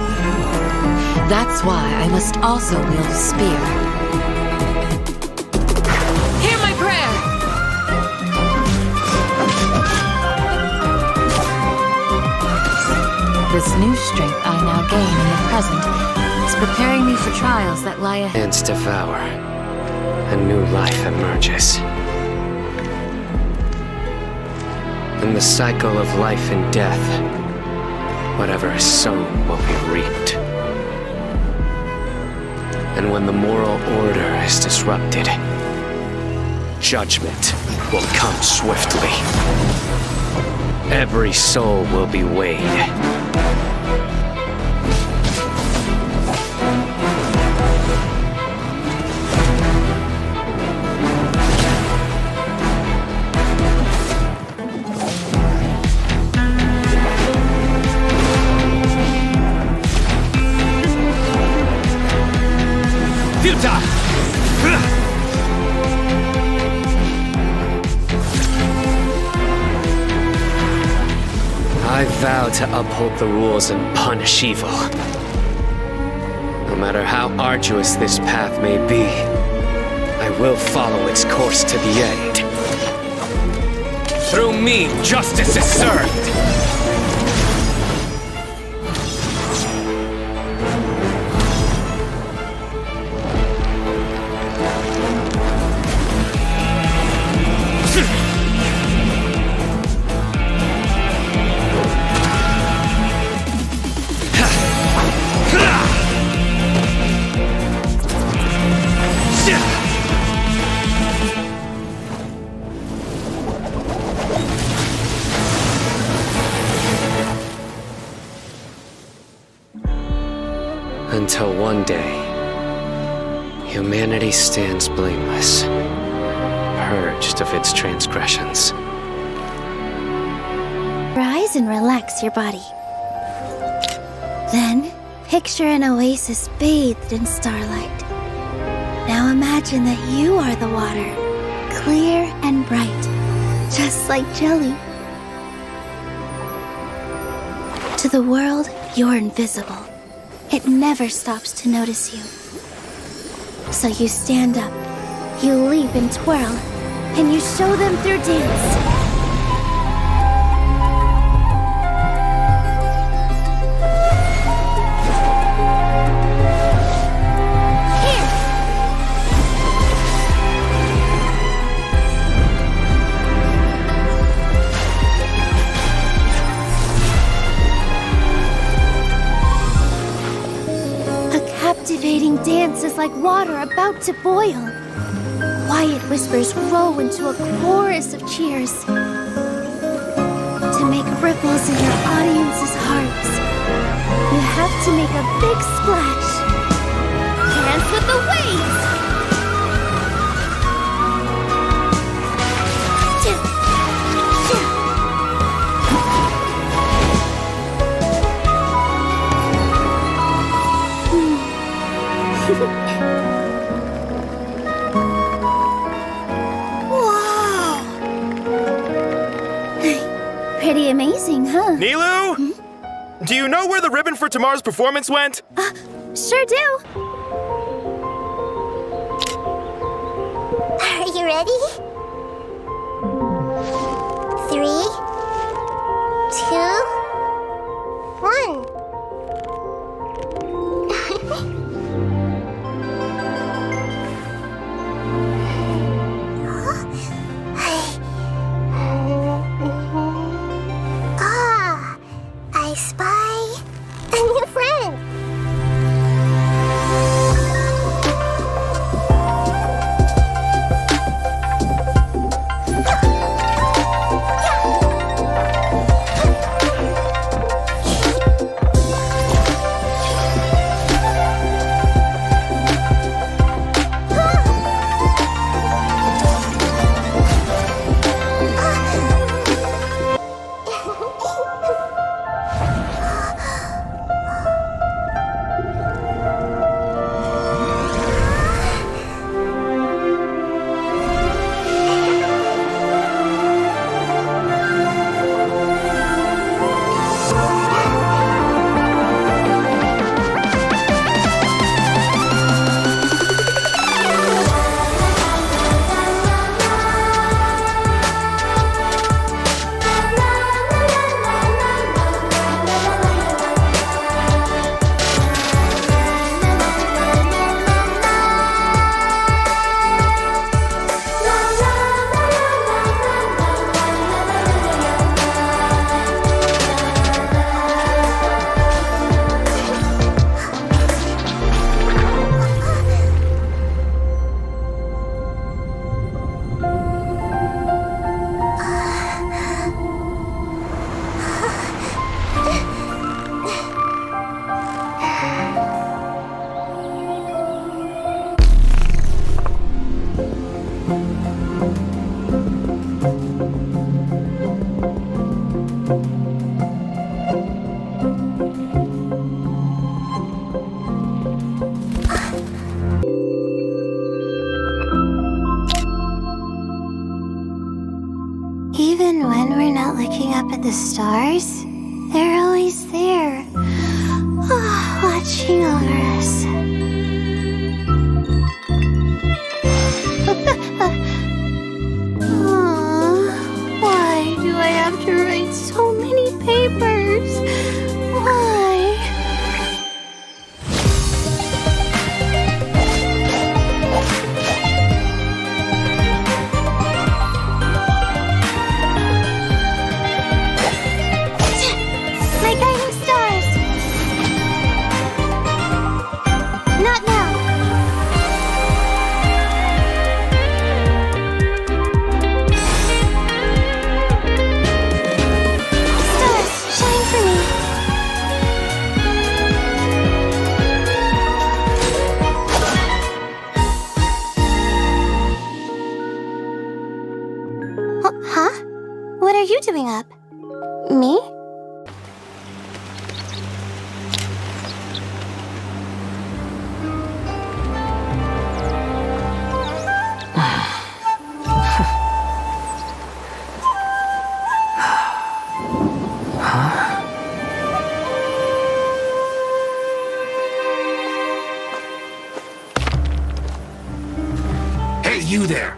That's why I must also wield a spear. Hear my prayer! This new strength I now gain in the present is preparing me for trials that lie ahead. Hands devour. A new life emerges. In the cycle of life and death, whatever is sown will be reaped. And when the moral order is disrupted, judgment will come swiftly. Every soul will be weighed. I vow to uphold the rules and punish evil. No matter how arduous this path may be, I will follow its course to the end. Through me, justice is served! Until one day, humanity stands blameless, purged of its transgressions. Rise and relax your body. Then, picture an oasis bathed in starlight. Now imagine that you are the water, clear and bright, just like jelly. To the world, you're invisible. It never stops to notice you. So you stand up, you leap and twirl, and you show them through dance. Dance is like water about to boil. Quiet whispers grow into a chorus of cheers. To make ripples in your audience's hearts, you have to make a big splash. Dance with the waves! Wow! Pretty amazing, huh? Nilu? Do you know where the ribbon for tomorrow's performance went? Sure do. Are you ready? 3, 2, 1. I spy a new friend. Even when we're not looking up at the stars, they're always there, watching over us. Why do I have to write so many papers? Why? My guiding stars! bring up? Me? Hey, you there!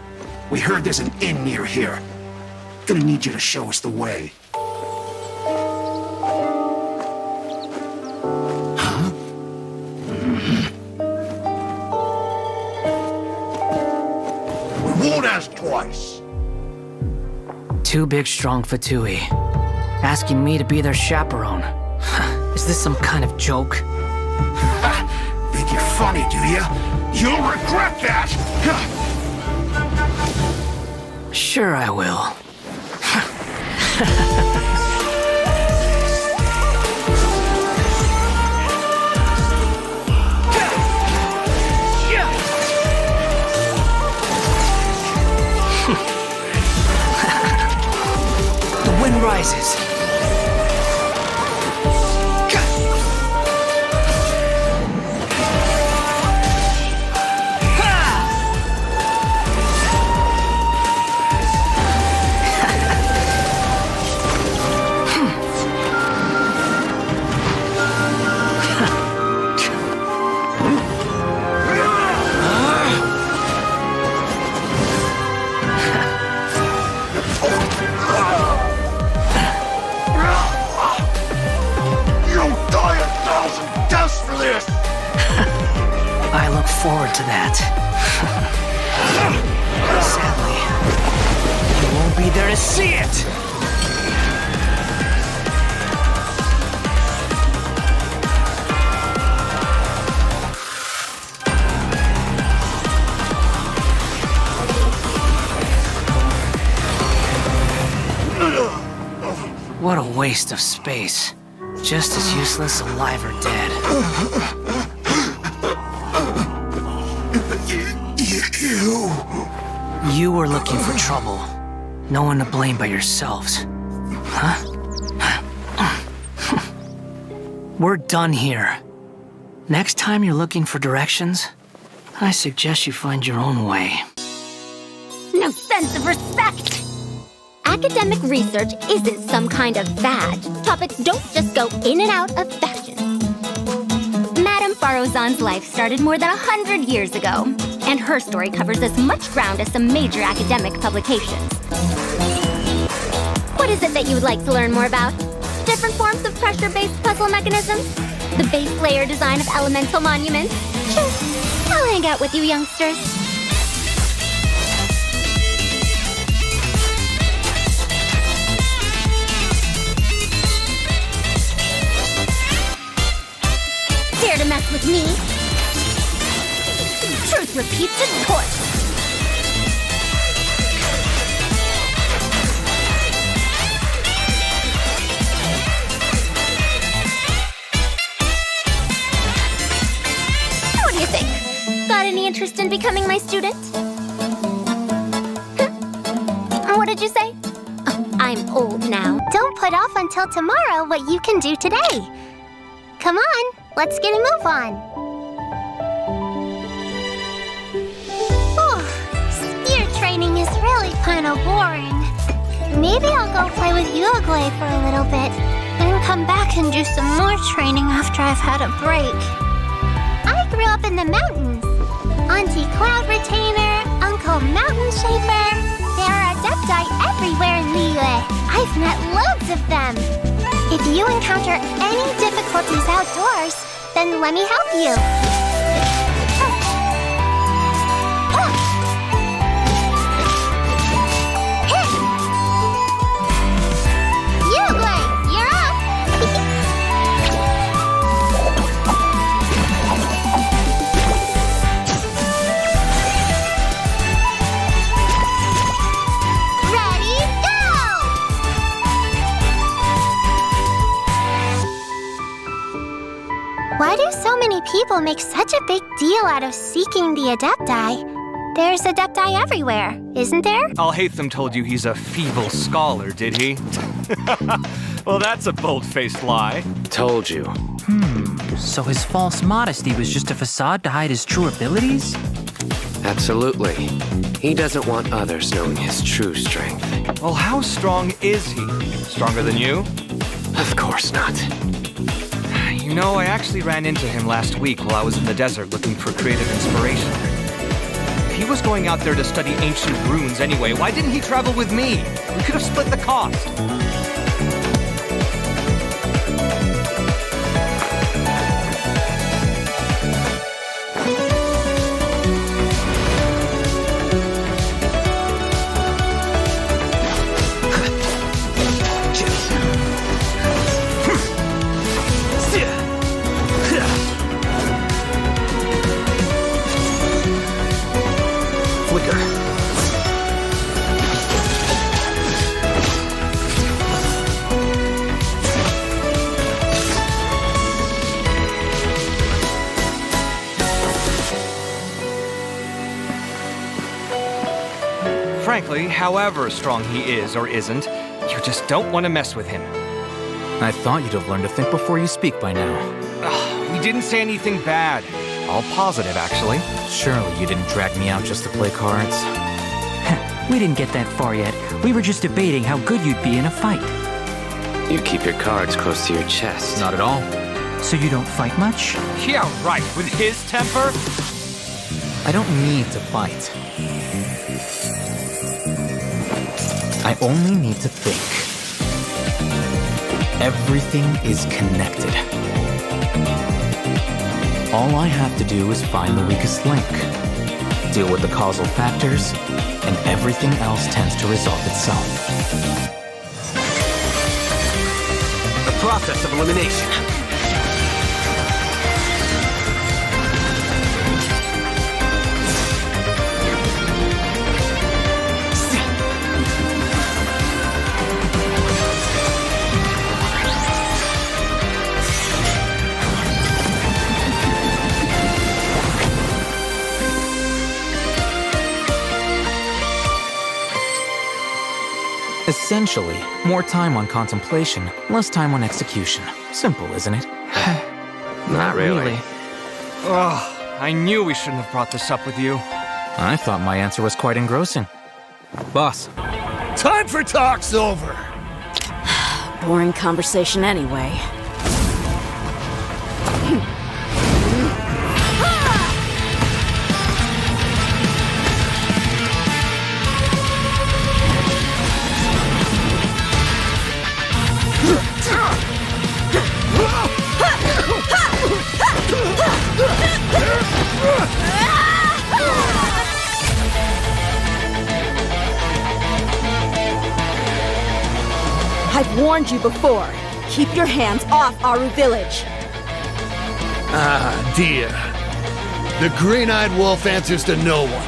We heard there's an inn near here. Gonna need you to show us the way. Huh? We won't ask twice. Two big, strong Fatui, asking me to be their chaperone. Is this some kind of joke? Think you're funny, do you? You'll regret that! Sure I will. The wind rises. I look forward to that. Sadly, you won't be there to see it! What a waste of space. Just as useless alive or dead. You were looking for trouble. No one to blame but yourselves. Huh? We're done here. Next time you're looking for directions, I suggest you find your own way. No sense of respect! Academic research isn't some kind of fad. Topics don't just go in and out of fashion. Madame Farozan's life started more than 100 years ago, and her story covers as much ground as some major academic publications. What is it that you would like to learn more about? Different forms of pressure-based puzzle mechanisms? The base layer design of elemental monuments? Sure, I'll hang out with you youngsters. Dare to mess with me? Truth repeats its course. What do you think? Got any interest in becoming my student? What did you say? Oh, I'm old now. Don't put off until tomorrow what you can do today. Come on, let's get a move on. Spear training is really kind of boring. Maybe I'll go play with Uruguay for a little bit, then come back and do some more training after I've had a break. I grew up in the mountains. Auntie Cloud Retainer, Uncle Mountain Shaper. There are adepti everywhere in Liyue. I've met loads of them. If you encounter any difficulties outdoors, then let me help you. Uruguay, you're up! Ready, go! Why do so many people make such a big deal out of seeking the adepti? There's adepti everywhere, isn't there? Alhaitham told you he's a feeble scholar, did he? Well, that's a bold-faced lie. Told you. So his false modesty was just a facade to hide his true abilities? Absolutely. He doesn't want others knowing his true strength. Well, how strong is he? Stronger than you? Of course not. You know, I actually ran into him last week while I was in the desert looking for creative inspiration. If he was going out there to study ancient runes anyway, why didn't he travel with me? We could have split the cost. Frankly, however strong he is or isn't, you just don't want to mess with him. I thought you'd have learned to think before you speak by now. We didn't say anything bad. All positive, actually. Surely you didn't drag me out just to play cards. We didn't get that far yet. We were just debating how good you'd be in a fight. You keep your cards close to your chest. Not at all. So you don't fight much? Yeah, right, with his temper? I don't need to fight. I only need to think. Everything is connected. All I have to do is find the weakest link, deal with the causal factors, and everything else tends to resolve itself. The process of elimination. Essentially, more time on contemplation, less time on execution. Simple, isn't it? Not really. Ugh, I knew we shouldn't have brought this up with you. I thought my answer was quite engrossing. Boss. Time for talk's over. Boring conversation anyway. I've warned you before. Keep your hands off Aru Village. Ah, dear. The green-eyed wolf answers to no one.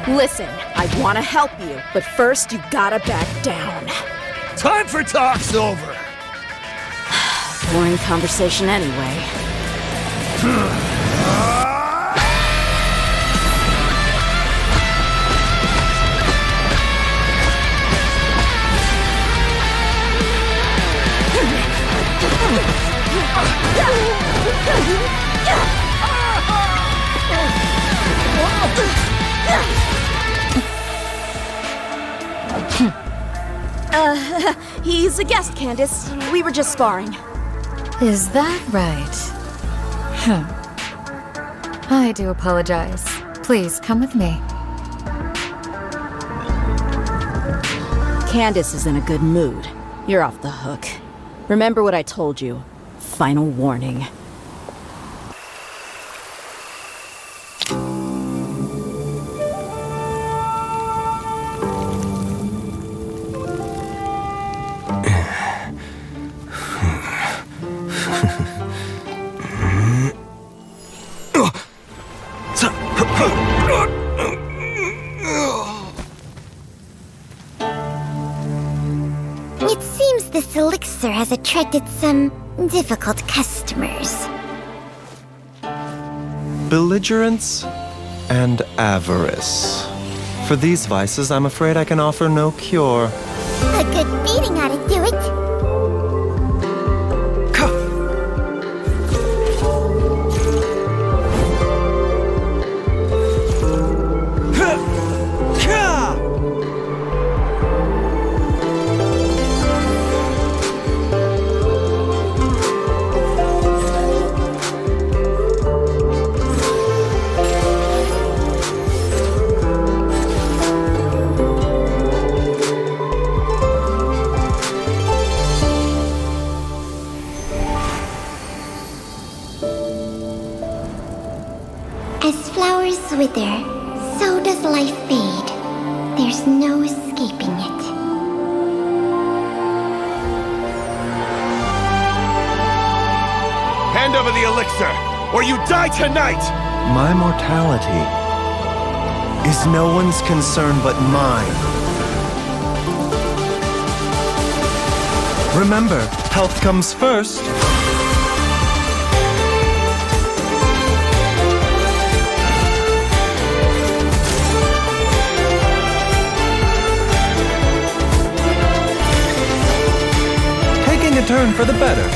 Listen, I want to help you, but first you gotta back down. Time for talk's over. Boring conversation anyway. He's a guest, Candace. We were just sparring. Is that right? I do apologize. Please, come with me. Candace is in a good mood. You're off the hook. Remember what I told you. Final warning. seems this elixir has attracted some difficult customers. Belligerence and avarice. For these vices, I'm afraid I can offer no cure. A good beating ought to do it. As flowers wither, so does life fade. There's no escaping it. Hand over the elixir, or you die tonight! My mortality is no one's concern but mine. Remember, health comes first. Taking a turn for the better.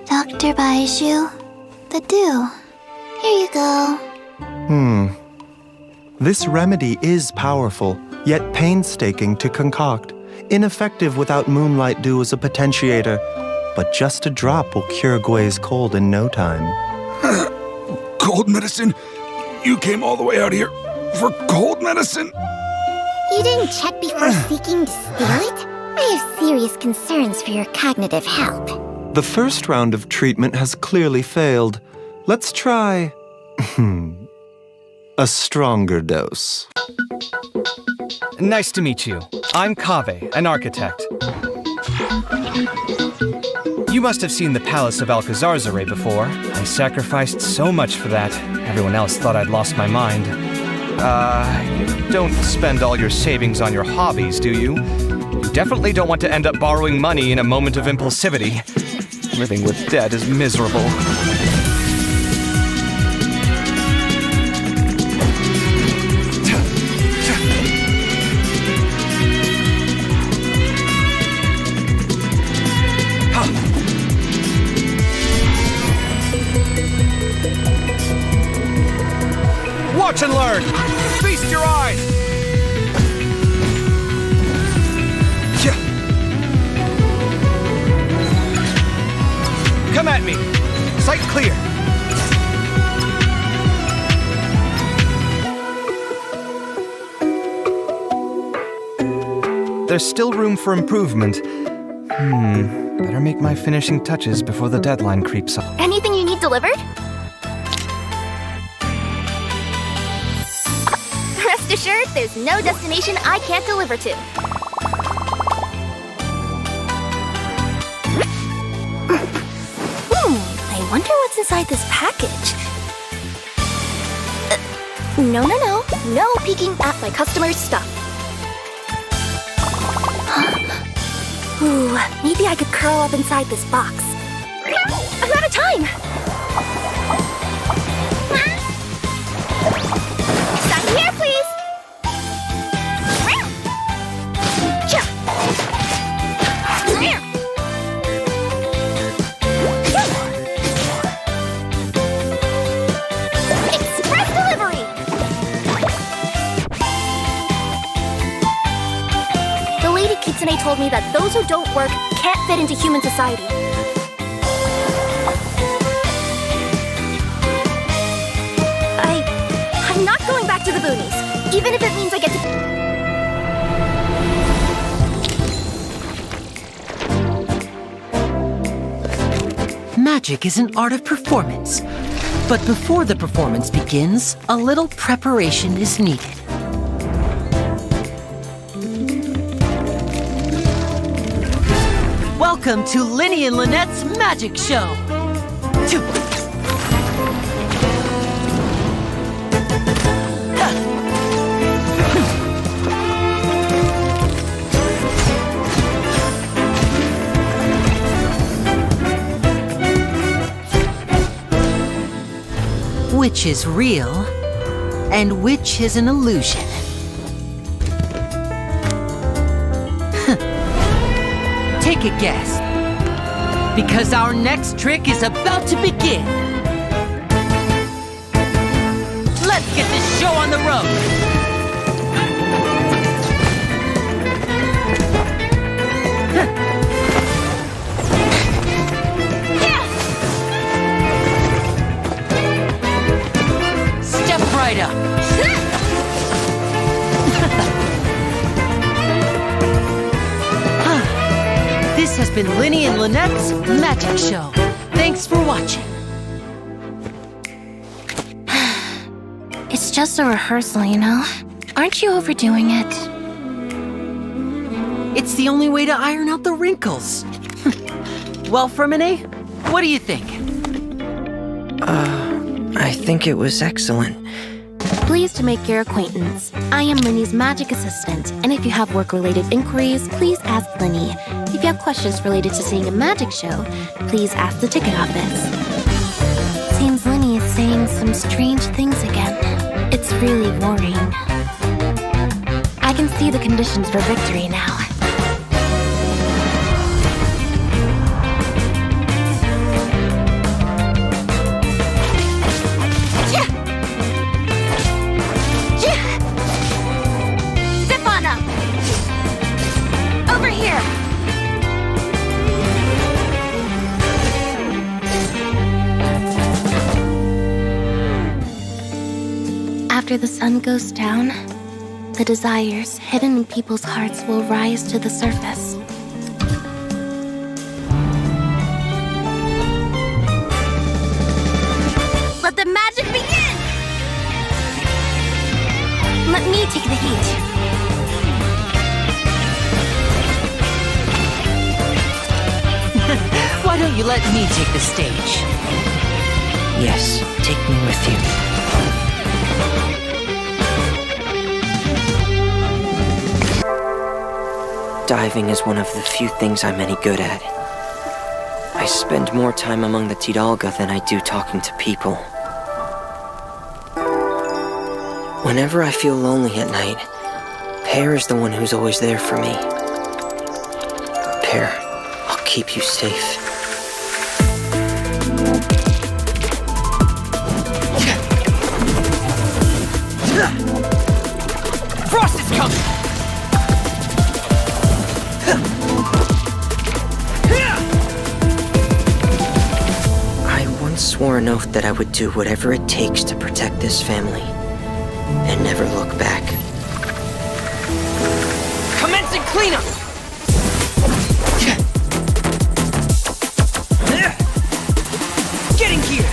Dr. Baiju, the dew. Here you go. This remedy is powerful, yet painstaking to concoct. Ineffective without moonlight dew as a potentiator, but just a drop will cure Gui's cold in no time. Cold medicine? You came all the way out here for cold medicine? You didn't check before seeking to steal it? I have serious concerns for your cognitive health. The first round of treatment has clearly failed. Let's try a stronger dose. Nice to meet you. I'm Kaveh, an architect. You must have seen the Palace of Alcazarzaray before. I sacrificed so much for that. Everyone else thought I'd lost my mind. You don't spend all your savings on your hobbies, do you? You definitely don't want to end up borrowing money in a moment of impulsivity. Living with debt is miserable. Watch and learn! Feast your eyes! Come at me! Sight clear! There's still room for improvement. Better make my finishing touches before the deadline creeps up. Anything you need delivered? Rest assured, there's no destination I can't deliver to. I wonder what's inside this package. No peeking at my customers' stuff. Ooh, maybe I could curl up inside this box. I'm out of time! Sign here, please! Express delivery! The Lady Kitsune told me that those who don't work can't fit into human society. I'm not going back to the boonies, even if it means I get to... Magic is an art of performance. But before the performance begins, a little preparation is needed. Welcome to Linny and Lynette's magic show. Which is real and which is an illusion? Take a guess, because our next trick is about to begin. Let's get this show on the road. Step right up. This has been Linny and Lynette's magic show. Thanks for watching. It's just a rehearsal, you know? Aren't you overdoing it? It's the only way to iron out the wrinkles. Well, Fermine, what do you think? I think it was excellent. Pleased to make your acquaintance. I am Linny's magic assistant, and if you have work-related inquiries, please ask Linny. If you have questions related to seeing a magic show, please ask the ticket office. Seems Linny is saying some strange things again. It's really worrying. I can see the conditions for victory now. After the sun goes down, the desires hidden in people's hearts will rise to the surface. Let the magic begin! Let me take the heat. Why don't you let me take the stage? Yes, take me with you. Diving is one of the few things I'm any good at. I spend more time among the Tidalga than I do talking to people. Whenever I feel lonely at night, Pear is the one who's always there for me. Pear, I'll keep you safe. Frost is coming! Swore an oath that I would do whatever it takes to protect this family and never look back. Commencing cleanup! Getting here!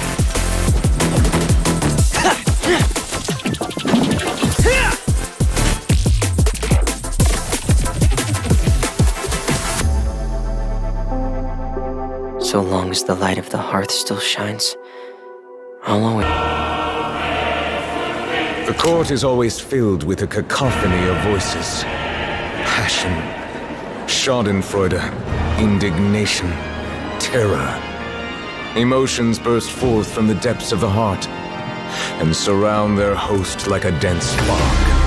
So long as the light of the hearth still shines, I'll always... The court is always filled with a cacophony of voices. Passion, schadenfreude, indignation, terror. Emotions burst forth from the depths of the heart and surround their host like a dense fog.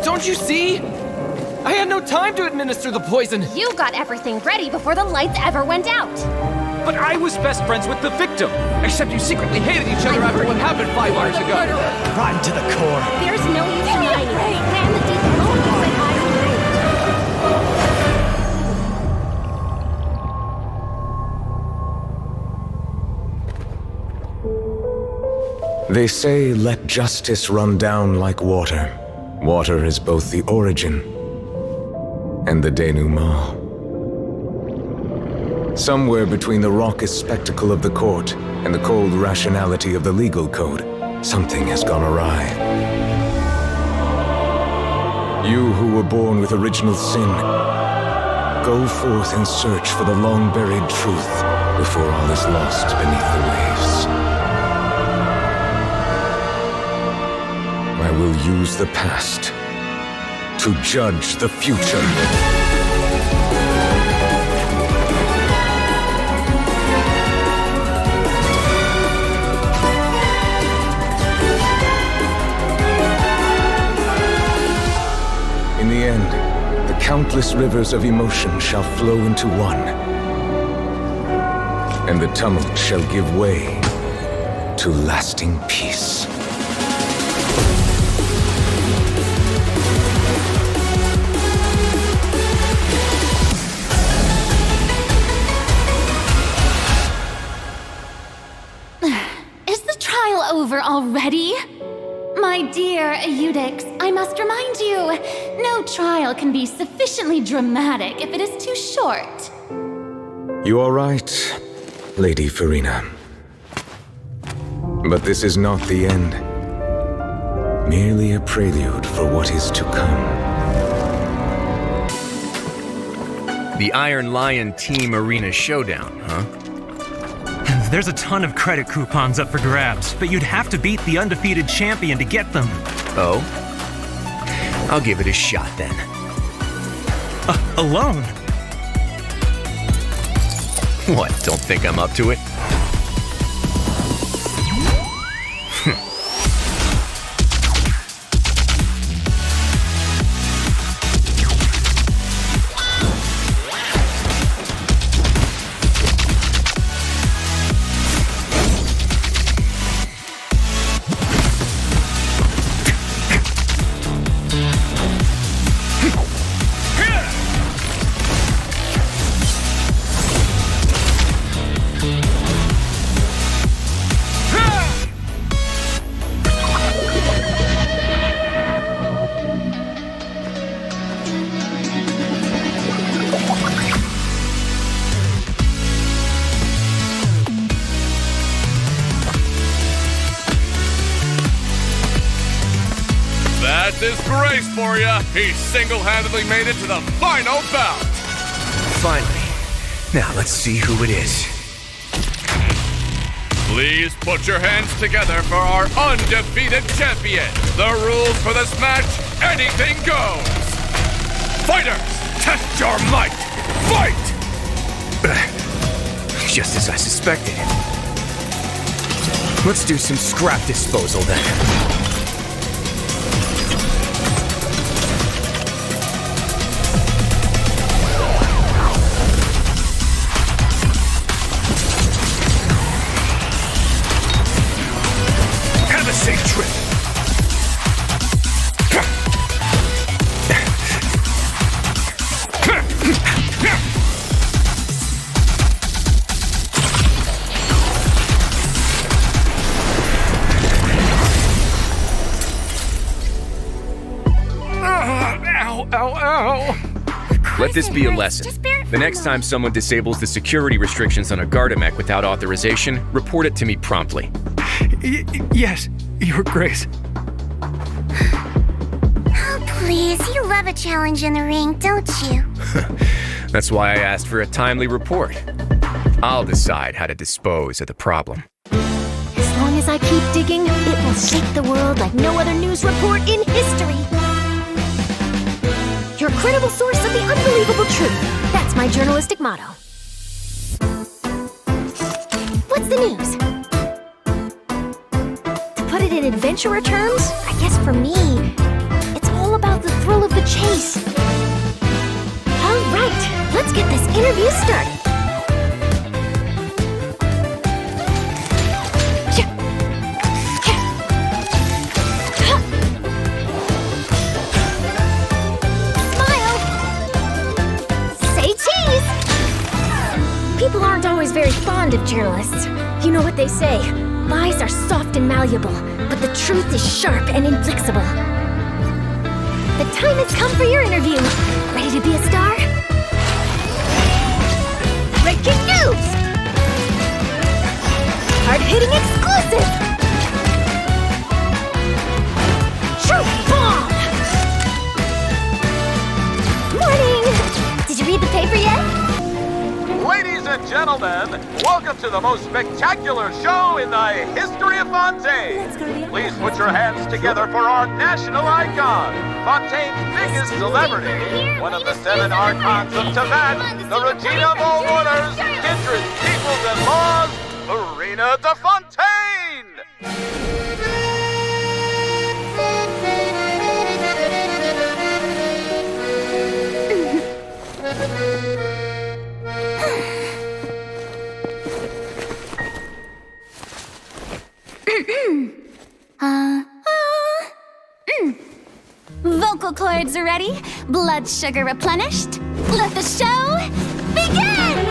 Don't you see? I had no time to administer the poison. You got everything ready before the lights ever went out. But I was best friends with the victim. Except you secretly hated each other after what happened 5 hours ago. Rotten to the core. There's no use denying it. Plan the deep moment you say hi They say, let justice run down like water. Water is both the origin and the denouement. Somewhere between the raucous spectacle of the court and the cold rationality of the legal code, something has gone awry. You who were born with original sin, go forth and search for the long-buried truth before all is lost beneath the waves. I will use the past to judge the future. In the end, the countless rivers of emotion shall flow into one, and the tumult shall give way to lasting peace. Over already? My dear Eudix, I must remind you, no trial can be sufficiently dramatic if it is too short. You are right, Lady Farina. But this is not the end. Merely a prelude for what is to come. The Iron Lion Team Arena Showdown, huh? There's a ton of credit coupons up for grabs, but you'd have to beat the undefeated champion to get them. Oh? I'll give it a shot then. Alone? What, don't think I'm up to it? His grace for you. He single-handedly made it to the final bout. Finally. Now let's see who it is. Please put your hands together for our undefeated champion. The rules for this match, anything goes. Fighters, test your might. Fight! Just as I suspected. Let's do some scrap disposal then. Safe trip. Ow. Let this be a lesson. The next time someone disables the security restrictions on a Gardamek without authorization, report it to me promptly. Yes, Your Grace. Oh, please, you love a challenge in the ring, don't you? That's why I asked for a timely report. I'll decide how to dispose of the problem. As long as I keep digging, it will shake the world like no other news report in history. Your credible source of the unbelievable truth. That's my journalistic motto. What's the news? To put it in adventurer terms, I guess for me, it's all about the thrill of the chase. All right, let's get this interview started. People aren't always very fond of journalists. You know what they say, Lies are soft and malleable, but the truth is sharp and inflexible. The time has come for your interview. Ready to be a star? Breaking news! Hard-hitting exclusive! Truth bomb! Morning! Did you read the paper yet? Ladies and gentlemen, welcome to the most spectacular show in the history of Fontaine. Please put your hands together for our national icon, Fontaine's biggest celebrity, one of the 7 archons of Tibet, the Regina of all orders, kindred, peoples, and laws, Marina de Fontaine! Vocal cords are ready, blood sugar replenished. Let the show begin!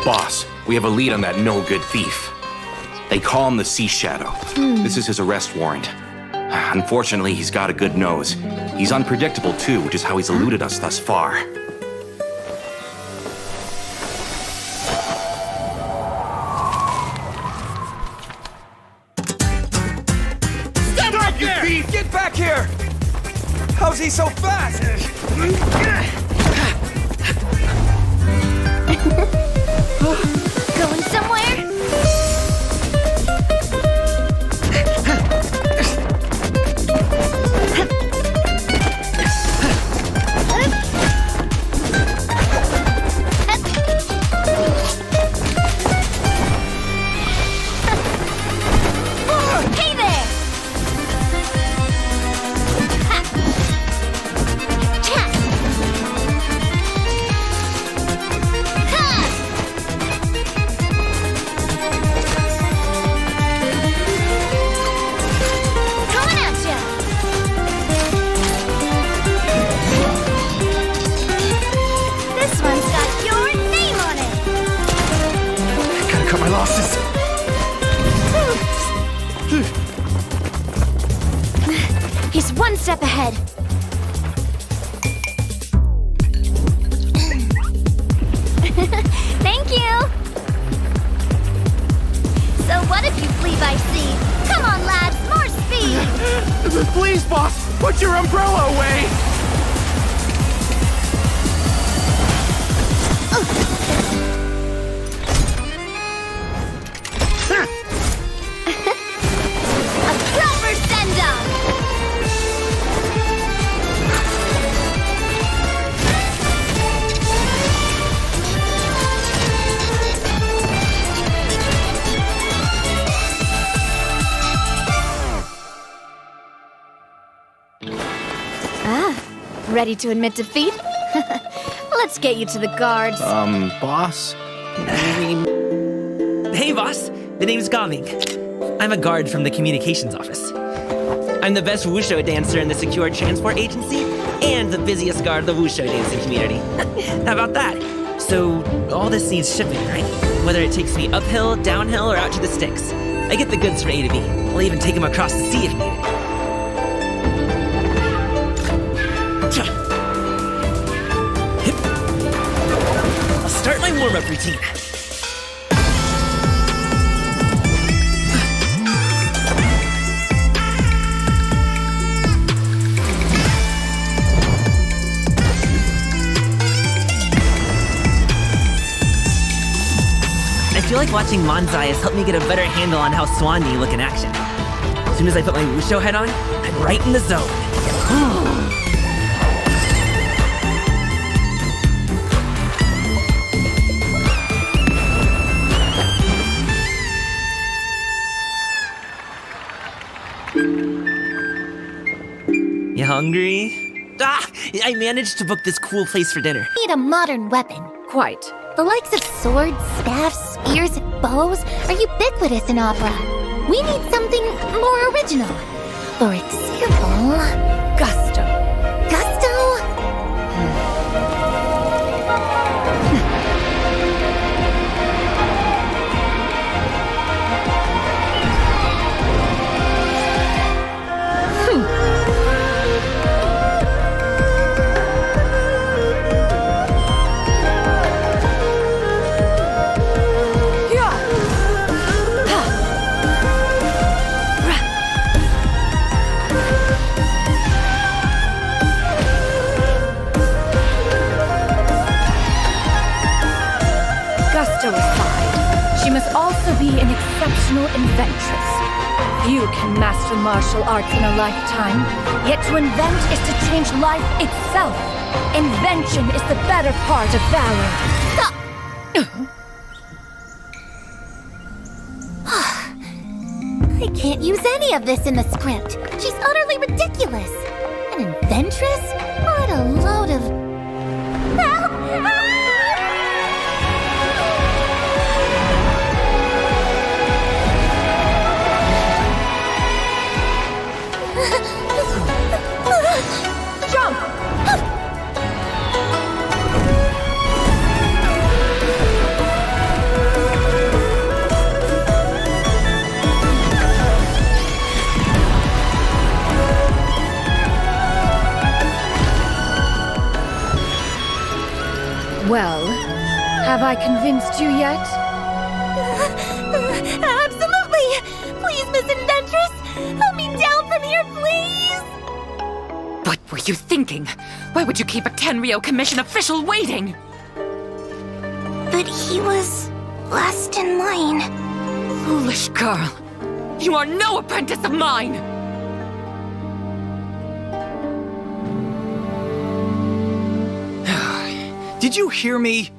Boss, we have a lead on that no-good thief. They call him the Sea Shadow. This is his arrest warrant. Unfortunately, he's got a good nose. He's unpredictable, too, which is how he's eluded us thus far. Step up, you thief! Get back here! How's he so fast? Going somewhere? Hey there! He's one step ahead. Thank you! So what if you flee by sea? Please, boss, put your umbrella away! A proper send-up! Ready to admit defeat? Let's get you to the guards. Boss? Hey, boss. The name's Gaming. I'm a guard from the communications office. I'm the best wushu dancer in the secure transport agency and the busiest guard of the wushu dancing community. How about that? So, all this needs shipping, right? Whether it takes me uphill, downhill, or out to the sticks. I get the goods from A to B. I'll even take them across the sea if needed. I'll start my warm-up routine. I feel like watching Manzai has helped me get a better handle on how Swanee look in action. As soon as I put my wushu head on, I'm right in the zone. You hungry? I managed to book this cool place for dinner. Need a modern weapon. Quite. The likes of swords, staffs, spears, and bows are ubiquitous in opera. We need something more original. For example... Gusto. Gusto? She must also be an exceptional inventress. Few can master martial arts in a lifetime, yet to invent is to change life itself. Invention is the better part of valor. Stop! I can't use any of this in the script. She's utterly ridiculous. An inventress? What a load of... Jump! Well, have I convinced you yet? Absolutely! Please, Miss Inventress, help me down from here, please! What were you thinking? Why would you keep a Tenryou Commission official waiting? But he was last in line. Foolish girl. You are no apprentice of mine! Did you hear me?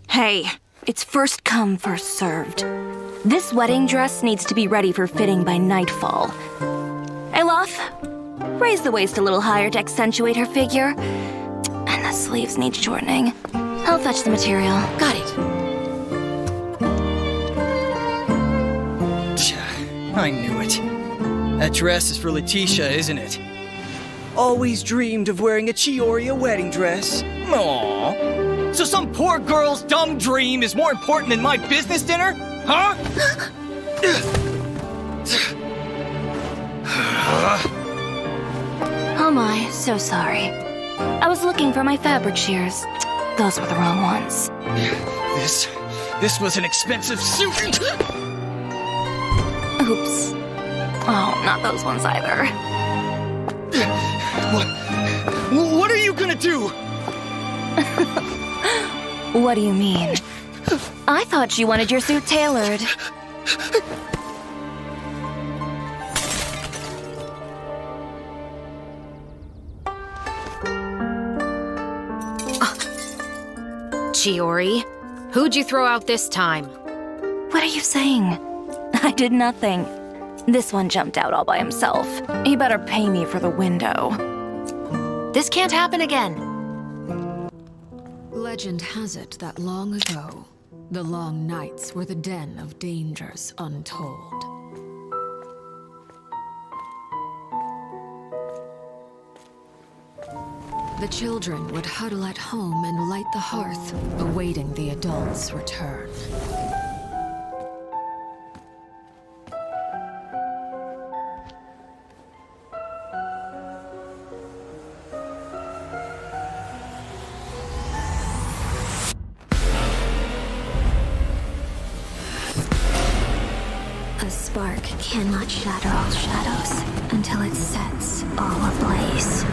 Hey, it's first come, first served. This wedding dress needs to be ready for fitting by nightfall. Elof, raise the waist a little higher to accentuate her figure. And the sleeves need shortening. I'll fetch the material. Got it. I knew it. That dress is for Letitia, isn't it? Always dreamed of wearing a Chioriya wedding dress. Aww. So some poor girl's dumb dream is more important than my business dinner? Huh? Oh my, so sorry. I was looking for my fabric shears. Those were the wrong ones. This was an expensive suit. Oops. Oh, not those ones either. What are you gonna do? What do you mean? I thought you wanted your suit tailored. Chiori, who'd you throw out this time? What are you saying? I did nothing. This one jumped out all by himself. He better pay me for the window. This can't happen again. Legend has it that long ago, the long nights were the den of dangers untold. The children would huddle at home and light the hearth, awaiting the adults' return. A spark cannot shatter all shadows until it sets all ablaze.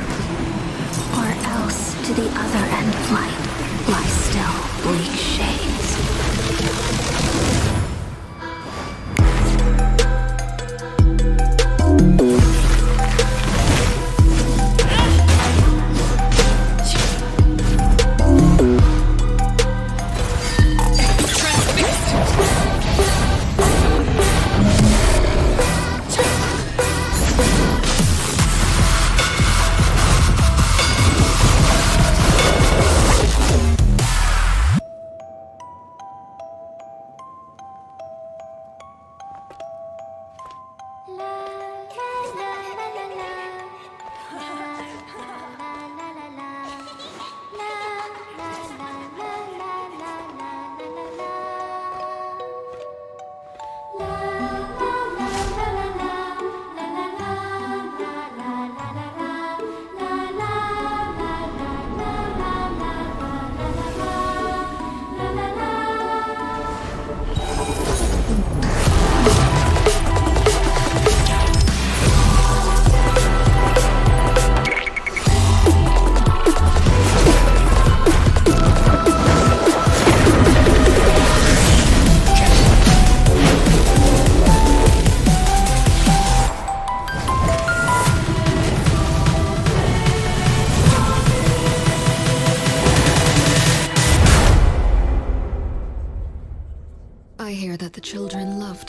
Or else, to the other end of light, lie still bleak shades.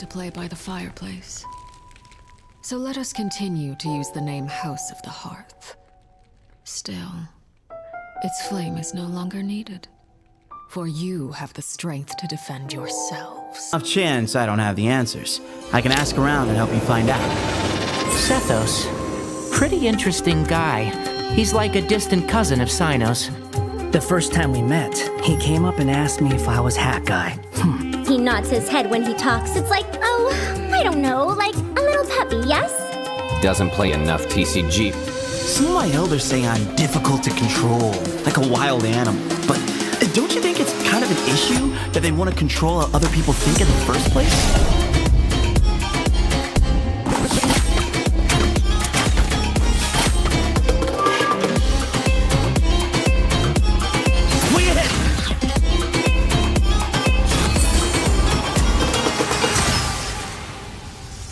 Play by the fireplace. So let us continue to use the name House of the Hearth. Still, its flame is no longer needed. For you have the strength to defend yourselves. Off chance I don't have the answers. I can ask around and help you find out. Sethos. Pretty interesting guy. He's like a distant cousin of Sino's. The first time we met, he came up and asked me if I was Hat Guy. He nods his head when he talks. It's like, oh, I don't know, like a little puppy, yes? Doesn't play enough TCG. Some of my elders say I'm difficult to control, like a wild animal. But don't you think it's kind of an issue that they want to control how other people think in the first place?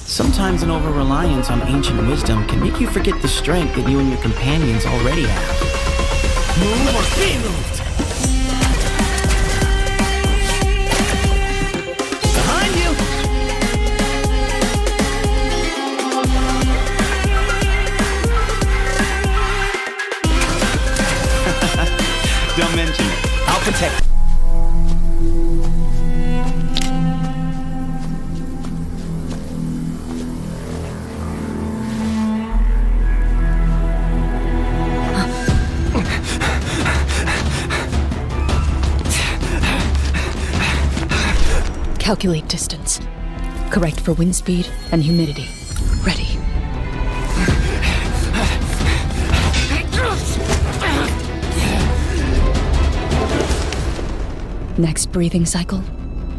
Sometimes an over-reliance on ancient wisdom can make you forget the strength that you and your companions already have. Move or be moved! Behind you! Don't mention it. I'll protect you. Calculate distance. Correct for wind speed and humidity. Ready. Next breathing cycle,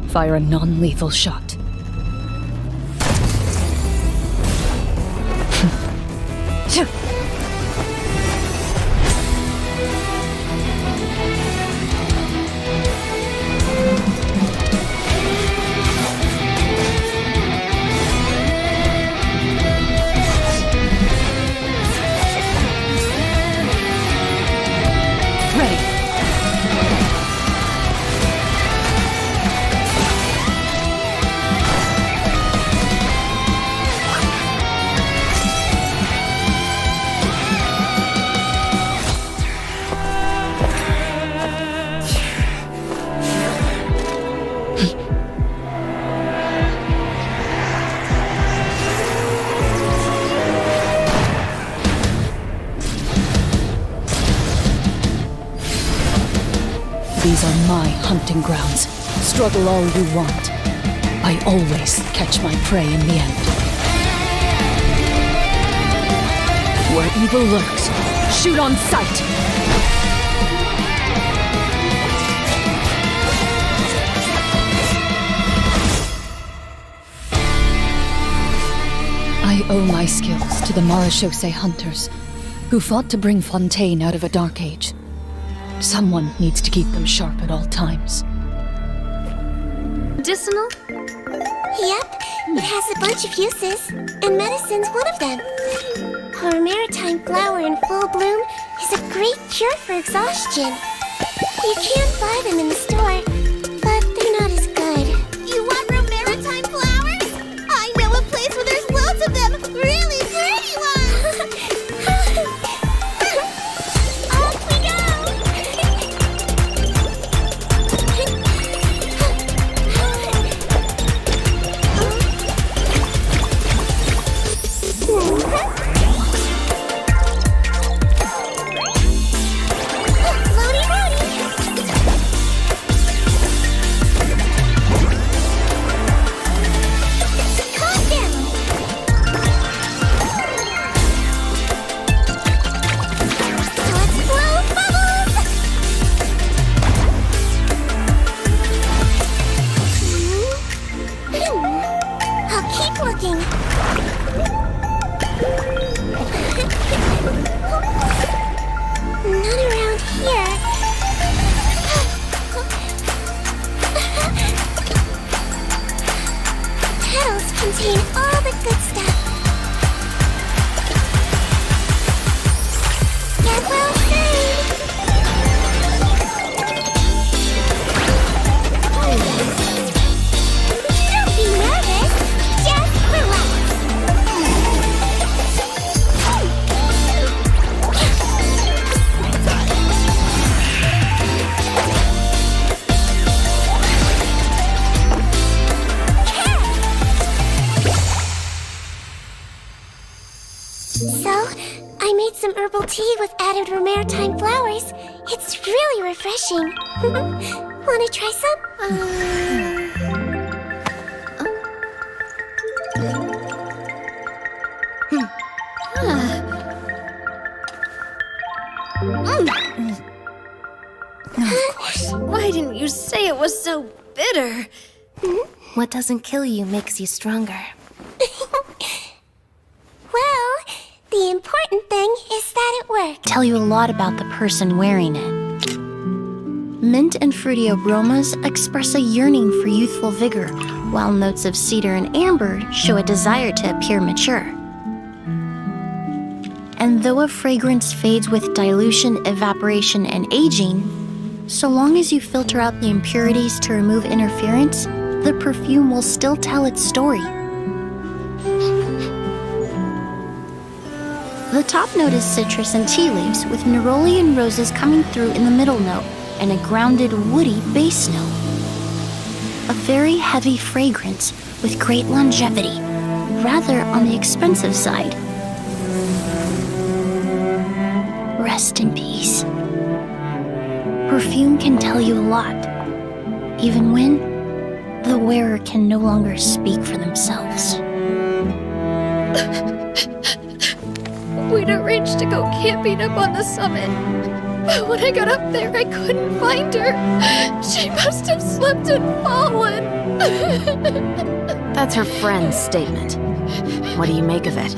fire a non-lethal shot. These are my hunting grounds. Struggle all you want. I always catch my prey in the end. Where evil lurks, shoot on sight! I owe my skills to the Marechaussee hunters, who fought to bring Fontaine out of a dark age. Someone needs to keep them sharp at all times. Medicinal? Yep, it has a bunch of uses, and medicine's one of them. Our maritime flower in full bloom is a great cure for exhaustion. You can buy them in the store, but they're not as good. You want maritime flowers? I know a place where there's loads of them, really pretty ones! Off we go! Tea with added maritime flowers. It's really refreshing. Wanna try some? Of course. Why didn't you say it was so bitter? What doesn't kill you makes you stronger. Well, the important thing is that it worked. Tell you a lot about the person wearing it. Mint and fruity aromas express a yearning for youthful vigor, while notes of cedar and amber show a desire to appear mature. And though a fragrance fades with dilution, evaporation, and aging, so long as you filter out the impurities to remove interference, the perfume will still tell its story. The top note is citrus and tea leaves, with neroli and roses coming through in the middle note, and a grounded, woody base note. A very heavy fragrance with great longevity, rather on the expensive side. Rest in peace. Perfume can tell you a lot, even when the wearer can no longer speak for themselves. We'd arranged to go camping up on the summit, but when I got up there, I couldn't find her. She must have slipped and fallen. That's her friend's statement. What do you make of it?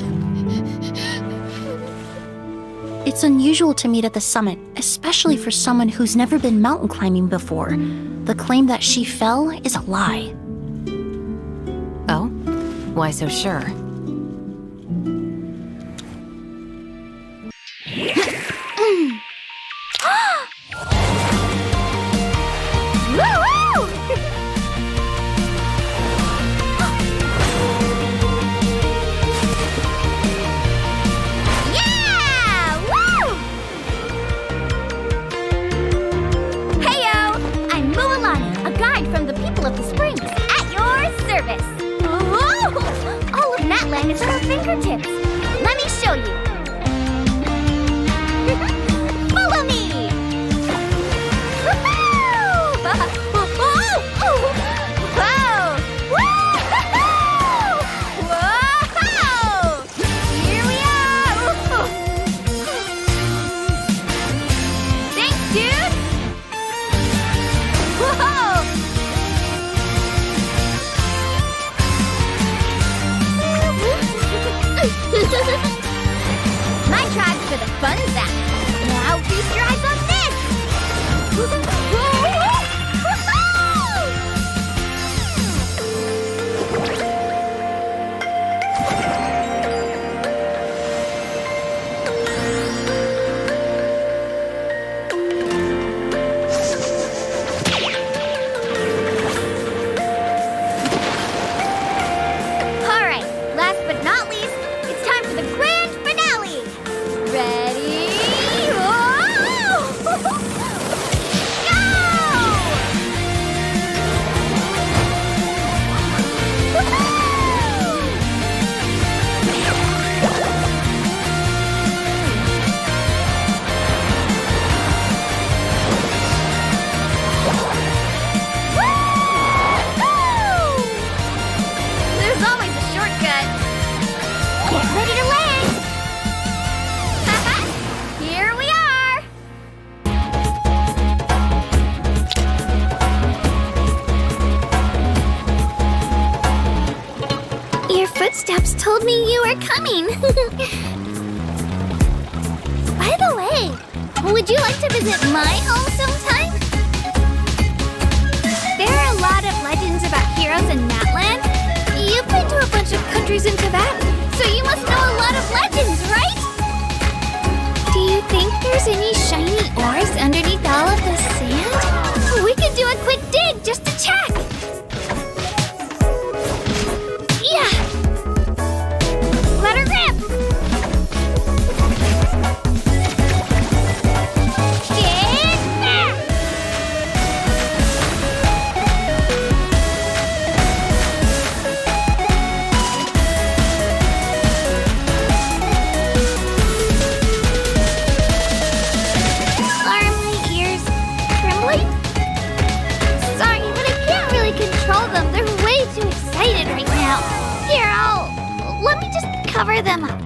It's unusual to meet at the summit, especially for someone who's never been mountain climbing before. The claim that she fell is a lie. Oh? Why so sure? Of the springs, at your service. Whoa! All of Matland is at our fingertips. Let me show you. Follow me. Woohoo! footsteps told me you were coming. By the way, would you like to visit my home sometime? There are a lot of legends about heroes in that land. You've been to a bunch of countries in Tibet, so you must know a lot of legends, right? Do you think there's any shiny ores underneath all of this sand? We could do a quick dig just to check. Yeah! Let her rip! Get back! Are my ears trembling? Sorry, but I can't really control them. They're way too excited right now. Here, let me just cover them up.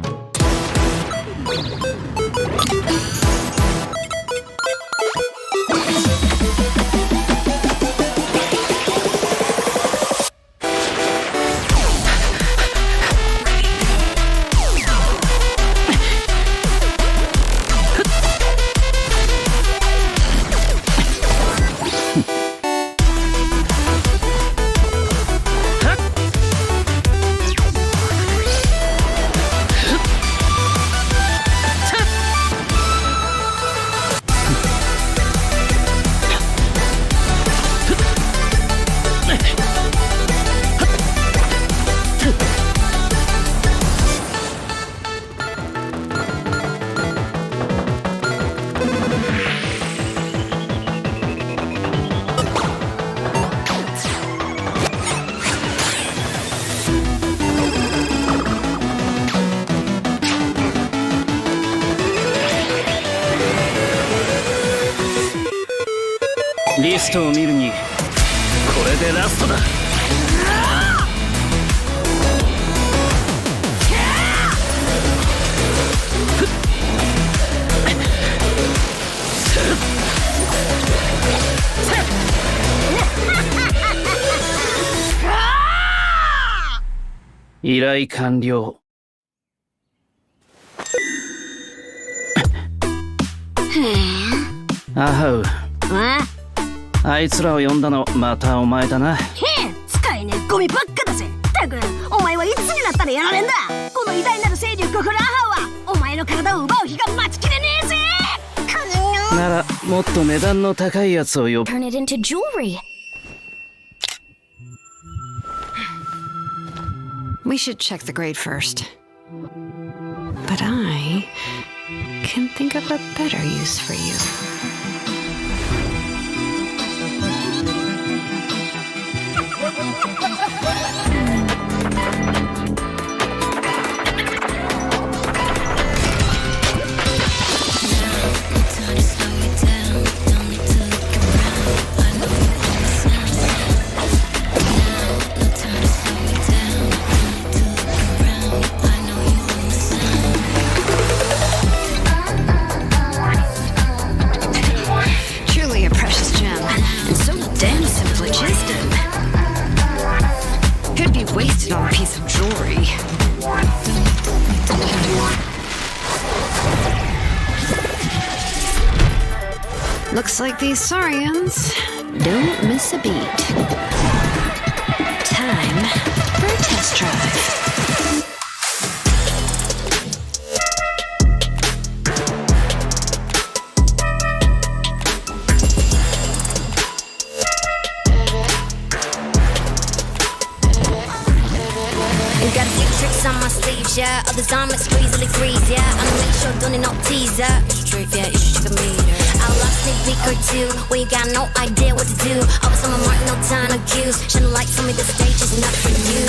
リストを見るにこれでラストだ。依頼完了。アハウ。あいつらを呼んだのまたお前だな。へん、使えねえゴミばっかだぜ。たく、お前はいつになったらやられんだ。この偉大なる勢力フラハはお前の体を奪う日が待ちきれねえぜ。ならもっと値段の高いやつを呼ぶ。 Turn it into jewelry. We should check the grade first. But I can think of a better use for you. Truly a precious gem, and so damn simplistic. Could be wasted on a piece of jewelry. Looks like these Saurians don't miss a beat. Time for a test drive. Got a few tricks on my sleeves, yeah. Others I'm squeezily freeze, yeah. I'ma make sure don't need no teaser. It's true, yeah, you should check a meter. I'll last sneak peek or two when you got no idea what to do. Always on my mark, no time to accuse. Shine a light for me, the stage is not for you.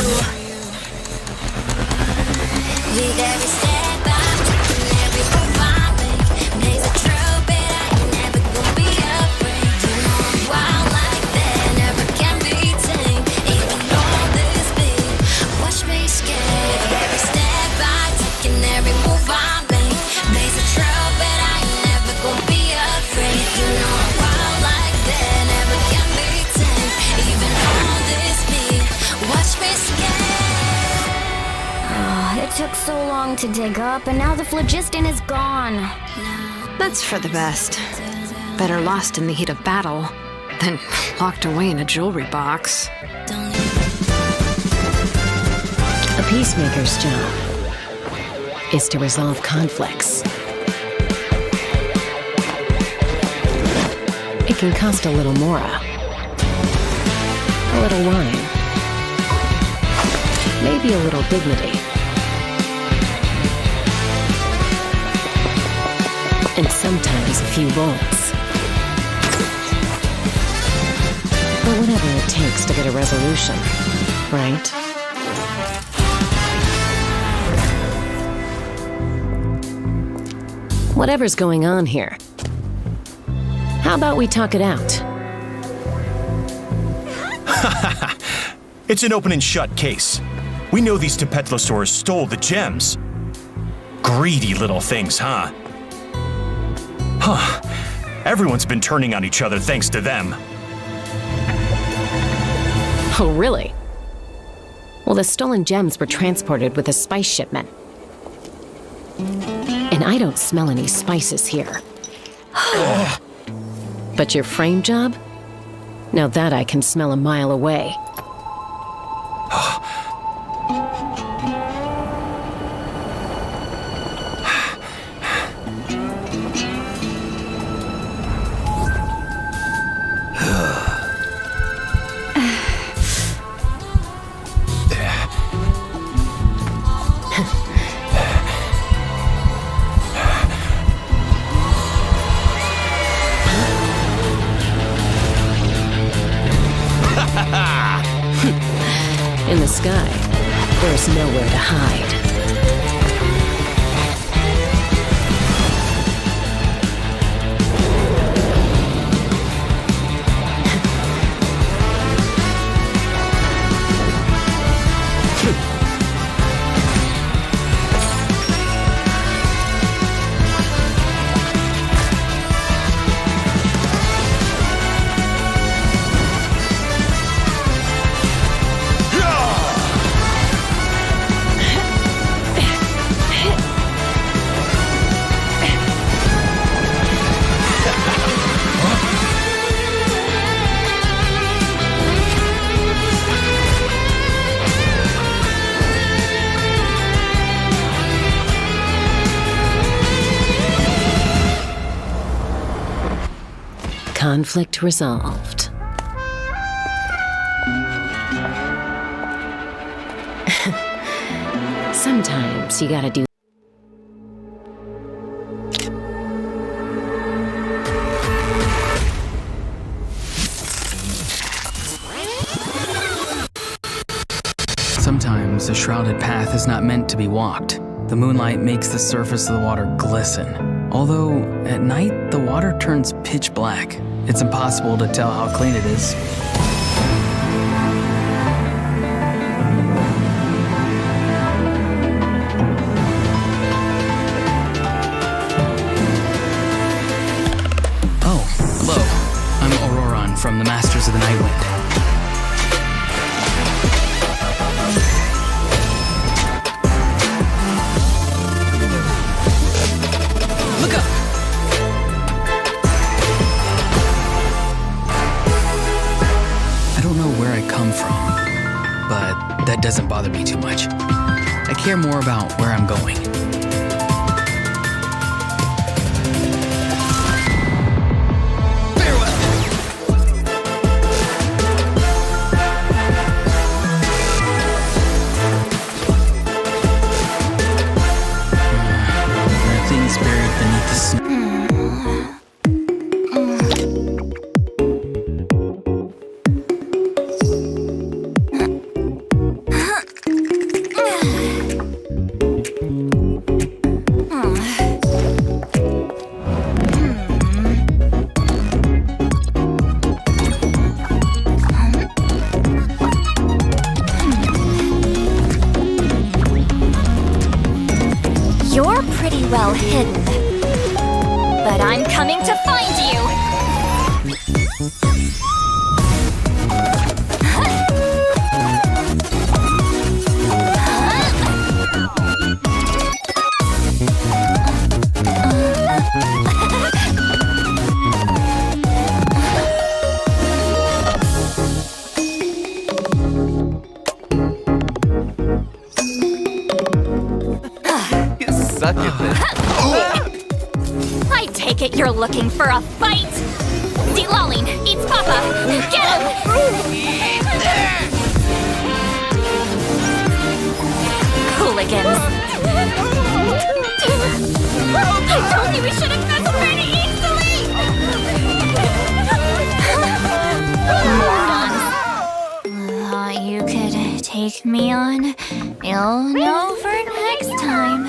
With every step I take and every move I make, there's a trumpet, I ain't never gonna be afraid. You know I'm wild like that, never can be tamed. Even on this beat, watch me skate. Every step I take and every move I make, there's a trumpet, I ain't never gonna be afraid. You know I'm wild like that, never can be tamed. Even on this beat, watch me skate. took so long to dig up, and now the phlogiston is gone. That's for the best. Better lost in the heat of battle than locked away in a jewelry box. A peacemaker's job is to resolve conflicts. It can cost a little mora, a little wine, maybe a little dignity. And sometimes a few bullets. But whatever it takes to get a resolution, right? Whatever's going on here, how about we talk it out? It's an open and shut case. We know these Tempetlosaurs stole the gems. Greedy little things, huh? Huh. Everyone's been turning on each other thanks to them. Oh, really? Well, the stolen gems were transported with a spice shipment. And I don't smell any spices here. But your frame job? Now that I can smell a mile away. In the sky, there's nowhere to hide. Conflict resolved. Sometimes you gotta do. Sometimes a shrouded path is not meant to be walked. The moonlight makes the surface of the water glisten. Although, at night, the water turns pitch black. It's impossible to tell how clean it is. Oh, hello. I'm Auroron from the Masters of the Nightwind. Look up! I don't know where I come from, but that doesn't bother me too much. I care more about where I'm going. You're pretty well hidden. But I'm coming to find you! I take it you're looking for a fight? Zilaling, eats Papa! Get him! Hooligans! I told you we shouldn't mess pretty easily! Morons. Thought you could take me on? You'll know for next time.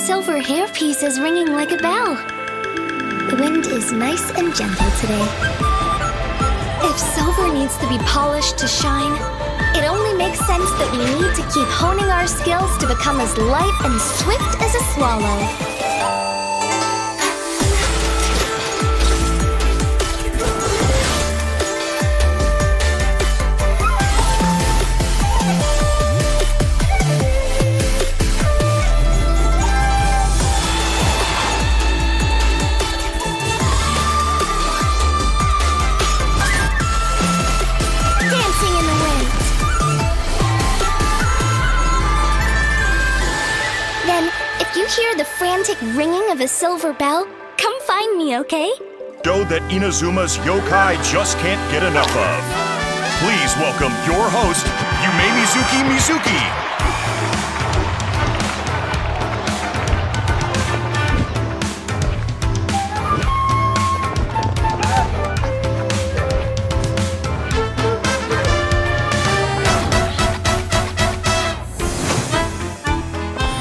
silver hairpiece is ringing like a bell. The wind is nice and gentle today. If silver needs to be polished to shine, it only makes sense that we need to keep honing our skills to become as light and swift as a swallow. Hear the frantic ringing of a silver bell? Come find me, okay? Show that Inazuma's yokai just can't get enough of. Please welcome your host, Yume Mizuki.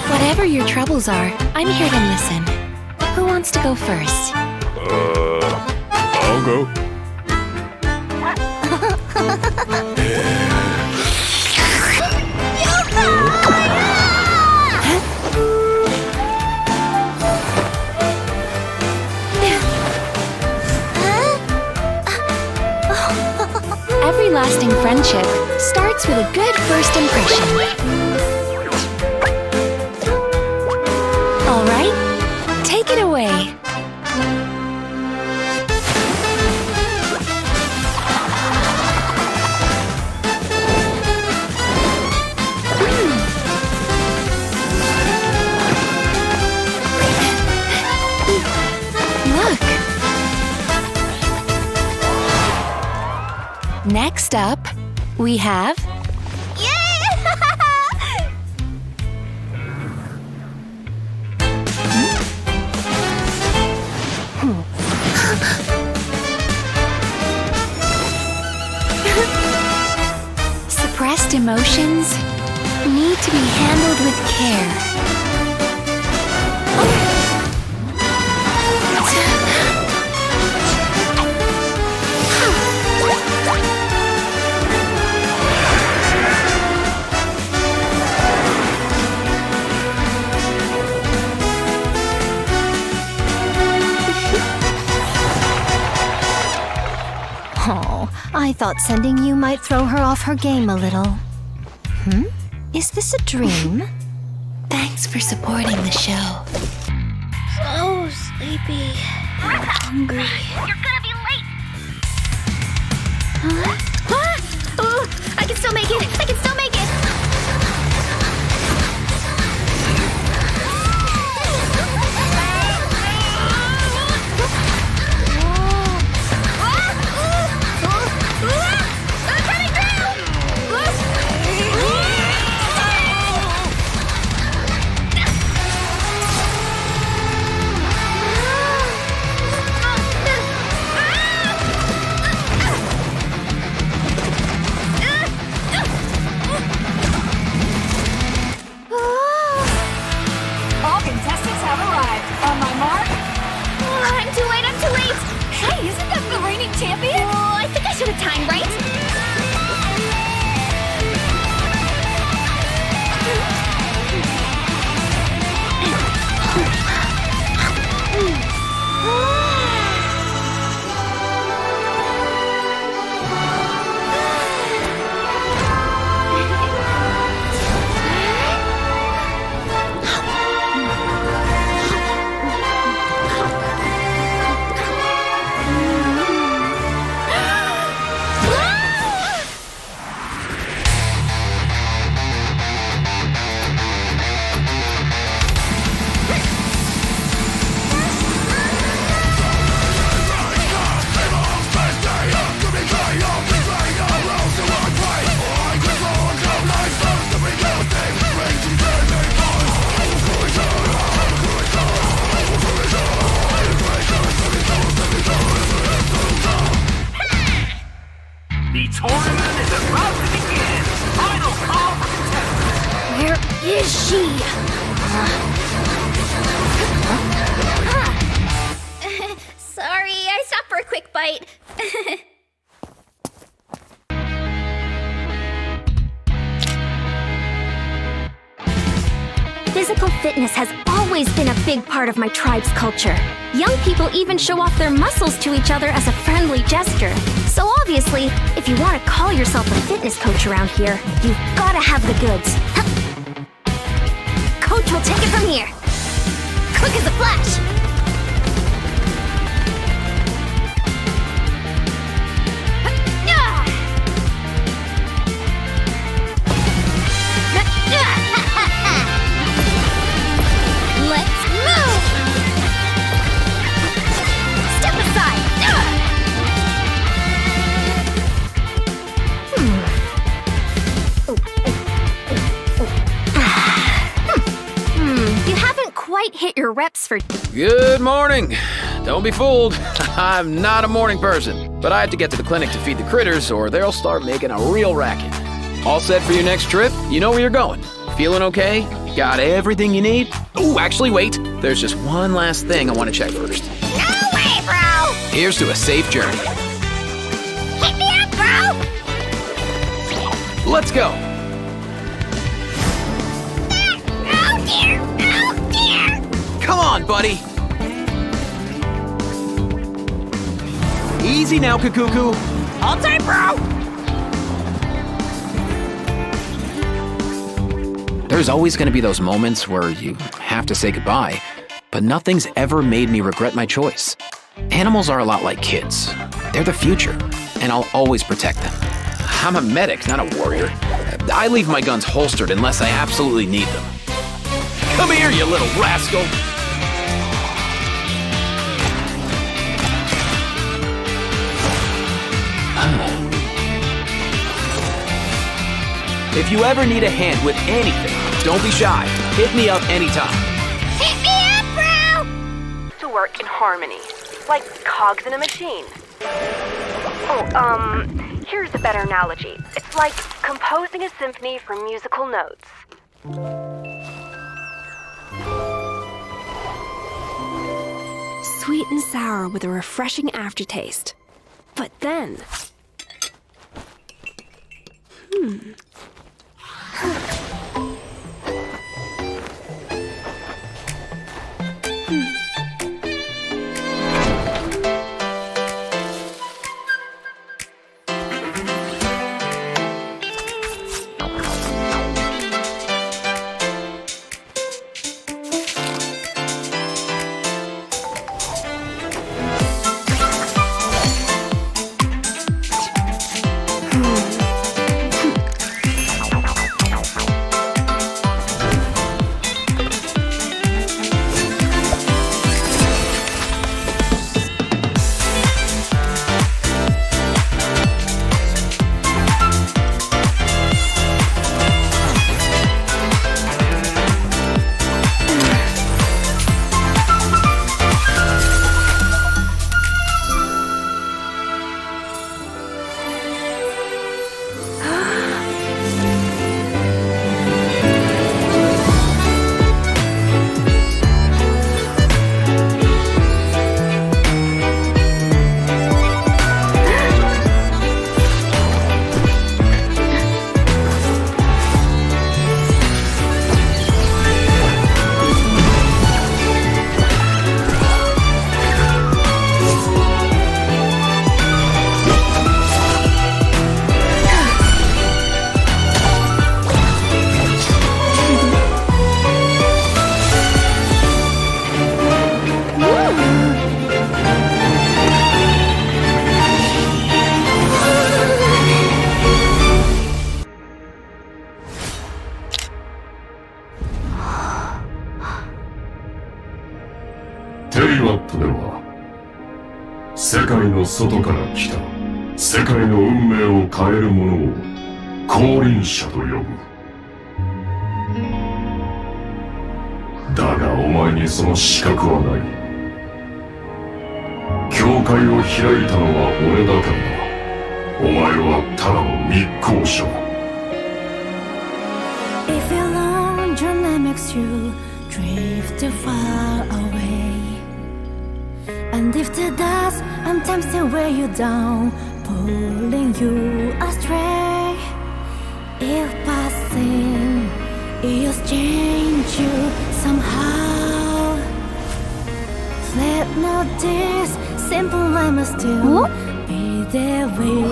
Whatever your troubles are, I'm here to listen. Who wants to go first? I'll go. lasting friendship starts with a good first impression. All right, take it away. Look. Next up, we have... Suppressed emotions need to be handled with care. Oh, I thought sending you might throw her off her game a little. Is this a dream? Thanks for supporting the show. So sleepy. Hungry. You're gonna be late! Oh, I can still make it! I can still make it! Champion? Oh, I think I should have timed right. Sorry, I stopped for a quick bite. Physical fitness has always been a big part of my tribe's culture. Young people even show off their muscles to each other as a friendly gesture. So obviously, if you want to call yourself a fitness coach around here, you've gotta have the goods. Coach will take it from here. Quick as a flash. Let's move! Step aside! You haven't quite hit your reps for... Good morning. Don't be fooled. I'm not a morning person, but I have to get to the clinic to feed the critters or they'll start making a real racket. All set for your next trip? You know where you're going. Feeling okay? Got everything you need? Ooh, actually, wait. There's just one last thing I want to check first. No way, bro! Here's to a safe journey. Hit me up, bro! Let's go. Oh, dear! Oh, dear! Come on, buddy. Easy now, Kakuku. Hold tight, bro! There's always going to be those moments where you have to say goodbye, but nothing's ever made me regret my choice. Animals are a lot like kids. They're the future, and I'll always protect them. I'm a medic, not a warrior. I leave my guns holstered unless I absolutely need them. Come here, you little rascal! If you ever need a hand with anything, don't be shy. Hit me up anytime. Hit me up, bro! To work in harmony, like cogs in a machine. Oh, here's a better analogy. It's like composing a symphony from musical notes. Sweet and sour with a refreshing aftertaste. But then...世界の外から来た世界の運命を変える者を降臨者と呼ぶ。だがお前にその資格はない。教会を開いたのは俺だからな。お前はただの密航者だ。If your long journey makes you drift too far away, and if the dust attempts to weigh you down, pulling you astray, if passing years change you somehow, let not this simple life must still be there with you.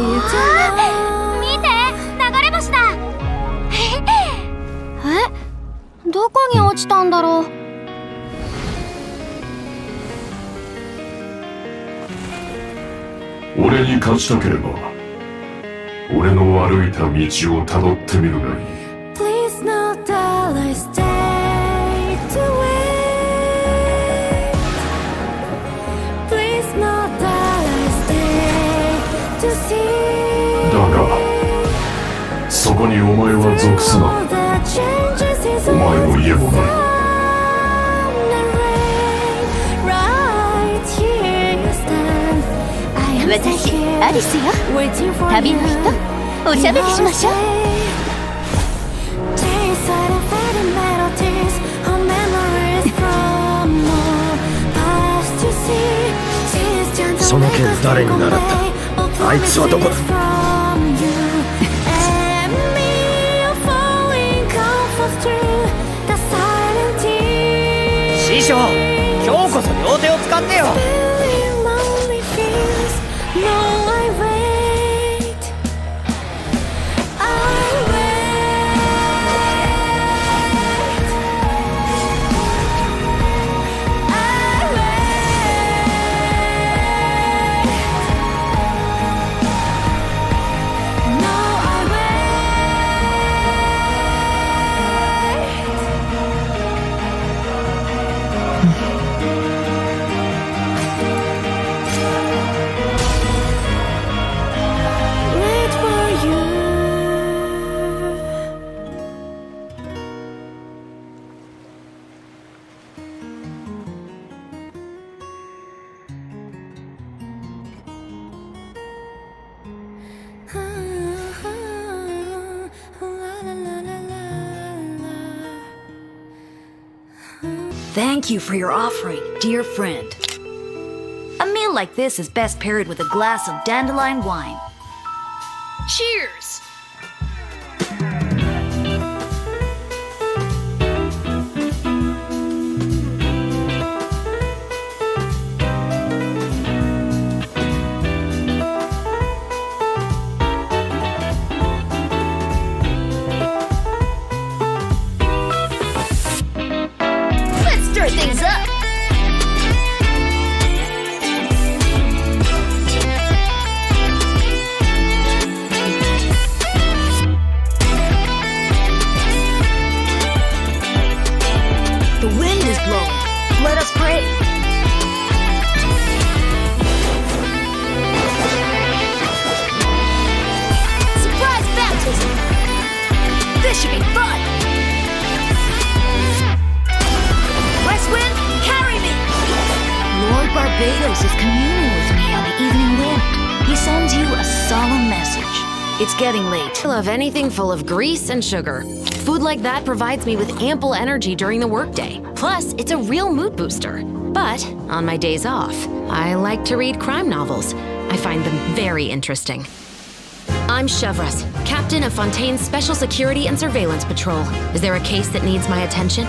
見て、流れ星だ。どこに落ちたんだろう。俺に勝ちたければ俺の歩いた道をたどってみるがいい。 Please not that I stay to wait. Please not that I stay to see. だがそこにお前は属すな。お前の家もない。私、アリスよ。旅の人、おしゃべりしましょう。その件誰に習った？あいつはどこだ？師匠、今日こそ両手を使ってよ。Thank you for your offering, dear friend. A meal like this is best paired with a glass of dandelion wine. Cheers! Let's stir things up! The wind is blowing. Let us pray. Surprise baptism! This should be fun! West Wind, carry me! Lord Barbados is communing with me on the evening wind. He sends you a solemn message. It's getting late. I love anything full of grease and sugar. Food like that provides me with ample energy during the workday. Plus, it's a real mood booster. But on my days off, I like to read crime novels. I find them very interesting. I'm Chevras, captain of Fontaine's Special Security and Surveillance Patrol. Is there a case that needs my attention?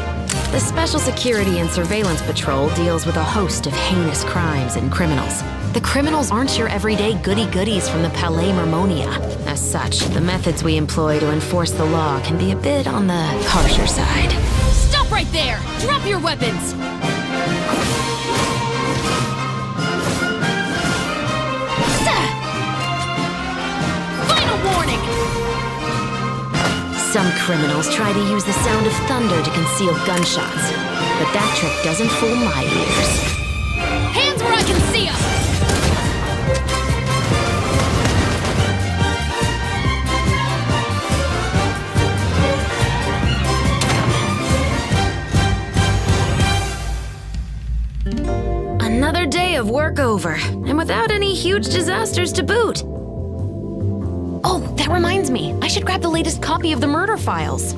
The Special Security and Surveillance Patrol deals with a host of heinous crimes and criminals. The criminals aren't your everyday goody-goodies from the Palais Mermonia. As such, the methods we employ to enforce the law can be a bit on the harsher side. Stop right there! Drop your weapons! Final warning! Some criminals try to use the sound of thunder to conceal gunshots, but that trick doesn't fool my ears. Hands where I can see 'em! Another day of work over, and without any huge disasters to boot. Oh, that reminds me. I should grab the latest copy of the murder files.